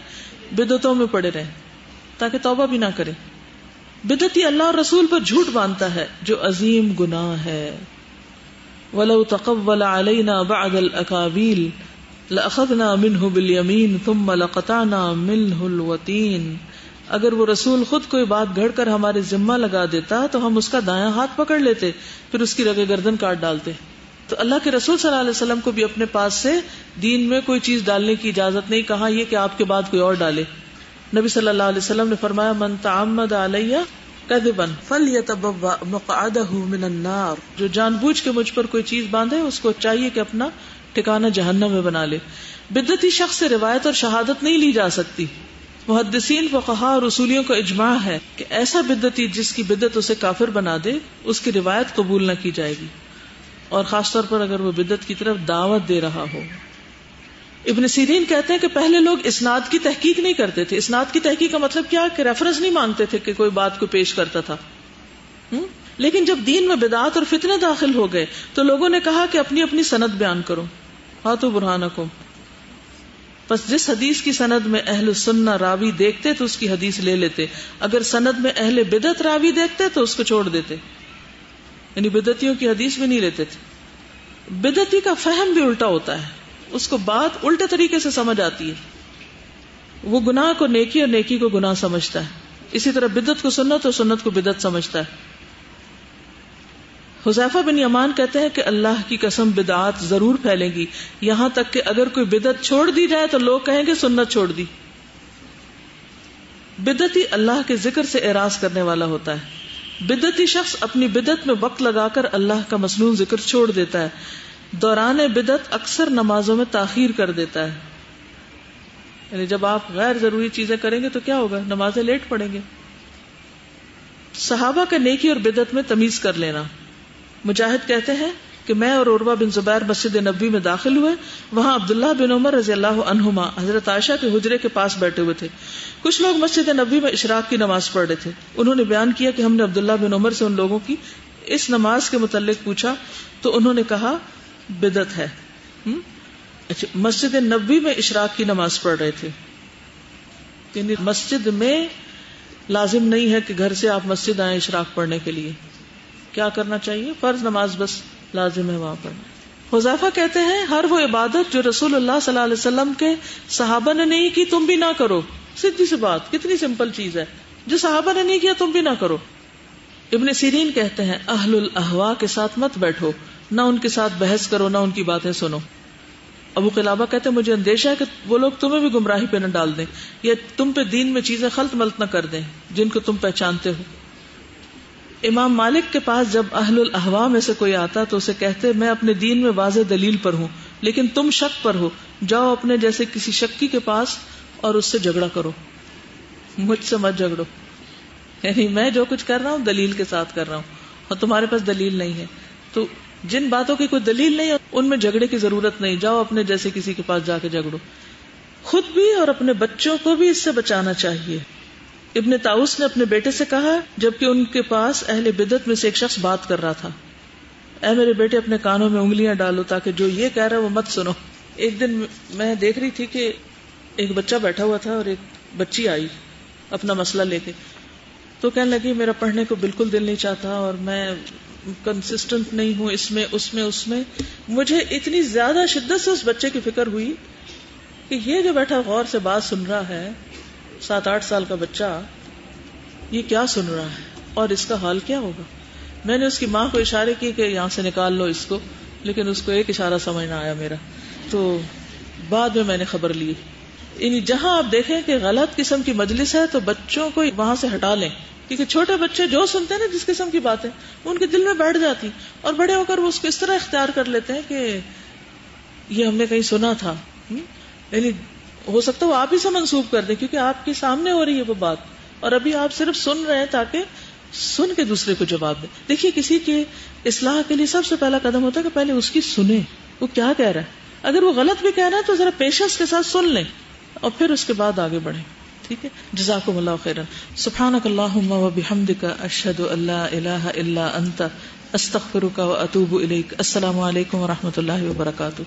بدعتوں میں پڑے رہے تاکہ توبہ بھی نہ کرے. بدعتی اللہ اور رسول پر جھوٹ باندھتا ہے جو عظیم گناہ ہے. وَلَوْ تَقَوَّلَ عَلَيْنَا بَعْدَ الْأَكَابِيلِ لَأَخَذْنَا مِنْهُ بِالْيَمِينِ ثُمَّ لَقَطَعْنَا مِنْهُ الْوَتِينَ. اگر وہ رسول خود کوئی بات گھڑ کر ہمارے ذمہ لگا دیتا تو ہم اس کا دایاں ہاتھ پکڑ لیتے، پھر اس کی رگے گردن کاٹ ڈالتے. تو اللہ کے رسول صلی اللہ علیہ وسلم کو بھی اپنے پاس سے دین میں کوئی چیز ڈالنے کی اجازت نہیں، کہا یہ کہ آپ کے بعد کوئی اور ڈالے. نبی صلی اللہ علیہ وسلم نے فرمایا من تعمد علیہ کذبا فلیتبوأ مقعدہ من النار. جو جان بوجھ کے مجھ پر کوئی چیز باندھے اس کو چاہیے کہ اپنا ٹھکانہ جہنم میں بنا لے. بدعتی شخص سے روایت اور شہادت نہیں لی جا سکتی. محدثین، فقہاء اور اصولیوں کا اجماع ہے کہ ایسا بدعتی جس کی بدعت اسے کافر بنا دے اس کی روایت قبول نہ کی جائے گی، اور خاص طور پر اگر وہ بدعت کی طرف دعوت دے رہا ہو. ابن سیرین کہتے ہیں کہ پہلے لوگ اسناد کی تحقیق نہیں کرتے تھے. اسناد کی تحقیق کا مطلب کیا کہ ریفرنس نہیں مانگتے تھے کہ کوئی بات کو پیش کرتا تھا. لیکن جب دین میں بدعات اور فتنے داخل ہو گئے تو لوگوں نے کہا کہ اپنی اپنی سند بیان کرو، ہاتھوں برہانکم. بس جس حدیث کی سند میں اہل السنہ راوی دیکھتے تو اس کی حدیث لے لیتے، اگر سند میں اہل بدعت راوی دیکھتے تو اس کو چھوڑ دیتے، یعنی بدعتیوں کی حدیث بھی نہیں لیتے تھے. بدعتی کا فہم بھی الٹا ہوتا ہے، اس کو بات الٹے طریقے سے سمجھ آتی ہے. وہ گناہ کو نیکی اور نیکی کو گناہ سمجھتا ہے. اسی طرح بدعت کو سنت اور سنت کو بدعت سمجھتا ہے. حذیفہ بن یمان کہتے ہیں کہ اللہ کی قسم بدعات ضرور پھیلیں گی، یہاں تک کہ اگر کوئی بدعت چھوڑ دی جائے تو لوگ کہیں گے سنت چھوڑ دی. بدعتی اللہ کے ذکر سے اعراض کرنے والا ہوتا ہے. بدعتی شخص اپنی بدعت میں وقت لگا کر اللہ کا مسنون ذکر چھوڑ دیتا ہے. دوران بدعت اکثر نمازوں میں تاخیر کر دیتا ہے. یعنی جب آپ غیر ضروری چیزیں کریں گے تو کیا ہوگا؟ نمازیں لیٹ پڑیں گے. صحابہ کا نیکی اور بدعت میں تمیز کر لینا. مجاہد کہتے ہیں کہ میں اور عروہ بن زبیر مسجد نبوی میں داخل ہوئے. وہاں عبداللہ بن عمر رضی اللہ عنہما حضرت عائشہ کے حجرے کے پاس بیٹھے ہوئے تھے. کچھ لوگ مسجد نبوی میں اشراق کی نماز پڑھ رہے تھے. انہوں نے بیان کیا کہ ہم نے عبداللہ بن عمر سے ان لوگوں کی اس نماز کے متعلق پوچھا تو انہوں نے کہا بدعت ہے. اچھا، مسجد نبوی میں اشراق کی نماز پڑھ رہے تھے، یعنی مسجد میں لازم نہیں ہے کہ گھر سے آپ مسجد آئیں اشراق پڑھنے کے لیے. کیا کرنا چاہیے؟ فرض نماز بس لازم ہے وہاں پر. حذیفہ کہتے ہیں ہر وہ عبادت جو رسول اللہ صلی اللہ علیہ وسلم کے صحابہ نے نہیں کی تم بھی نہ کرو. سیدھی سی بات، کتنی سمپل چیز ہے. جو صحابہ نے نہیں کیا تم بھی نہ کرو. ابن سیرین کہتے ہیں اہل الاہواء کے ساتھ مت بیٹھو، نہ ان کے ساتھ بحث کرو، نہ ان کی باتیں سنو. ابو قلابہ کہتے ہیں مجھے اندیشہ ہے کہ وہ لوگ تمہیں بھی گمراہی پہ نہ ڈال دیں یا تم پہ دین میں چیزیں خلط ملط نہ کر دیں جن کو تم پہچانتے ہو. امام مالک کے پاس جب اہل الاہواء میں سے کوئی آتا تو اسے کہتے میں اپنے دین میں واضح دلیل پر ہوں لیکن تم شک پر ہو، جاؤ اپنے جیسے کسی شکی کے پاس اور اس سے جھگڑا کرو، مجھ سے مت جھگڑو. یعنی میں جو کچھ کر رہا ہوں دلیل کے ساتھ کر رہا ہوں اور تمہارے پاس دلیل نہیں ہے، تو جن باتوں کی کوئی دلیل نہیں ہے ان میں جھگڑے کی ضرورت نہیں. جاؤ اپنے جیسے کسی کے پاس جا کے جھگڑو. خود بھی اور اپنے بچوں کو بھی اس سے بچانا چاہیے. ابن طاؤس نے اپنے بیٹے سے کہا جبکہ ان کے پاس اہل بدعت میں سے ایک شخص بات کر رہا تھا، اے میرے بیٹے اپنے کانوں میں انگلیاں ڈالو تاکہ جو یہ کہہ رہا ہے وہ مت سنو. ایک دن میں دیکھ رہی تھی کہ ایک بچہ بیٹھا ہوا تھا اور ایک بچی آئی اپنا مسئلہ لے کے، تو کہنے لگی میرا پڑھنے کو بالکل دل نہیں چاہتا اور میں کنسسٹنٹ نہیں ہوں اس میں. مجھے اتنی زیادہ شدت سے اس بچے کی فکر ہوئی کہ یہ جو بیٹھا غور سے بات سن رہا ہے 7-8 سال کا بچہ، یہ کیا سن رہا ہے اور اس کا حال کیا ہوگا. میں نے اس کی ماں کو اشارے کی کہ یہاں سے نکال لو اس کو، لیکن اس کو ایک اشارہ سمجھ نہ آیا میرا. تو بعد میں نے خبر لی. یعنی جہاں آپ دیکھیں کہ غلط قسم کی مجلس ہے تو بچوں کو وہاں سے ہٹا لیں، کیونکہ چھوٹے بچے جو سنتے ہیں نا جس قسم کی باتیں ان کے دل میں بیٹھ جاتی اور بڑے ہو کر وہ اس کو اس طرح اختیار کر لیتے ہیں کہ یہ ہم نے کہیں سنا تھا. یعنی ہو سکتا ہے وہ آپ ہی سے منسوب کر دیں کیونکہ آپ کے سامنے ہو رہی ہے وہ بات اور ابھی آپ صرف سن رہے ہیں تاکہ سن کے دوسرے کو جواب دیں. دیکھیے کسی کے اصلاح کے لیے سب سے پہلا قدم ہوتا ہے کہ پہلے اس کی سنیں وہ کیا کہہ رہا ہے. اگر وہ غلط بھی کہہ رہا ہے تو ذرا پیشنس کے ساتھ سن لیں اور پھر اس کے بعد آگے بڑھیں. ٹھیک ہے. جزاکم اللہ خیرا. سبحانک اللہم و بحمدک اشہد ان لا الہ الا انت استغفرک و اتوب الیک. السلام علیکم و رحمۃ اللہ وبرکاتہ.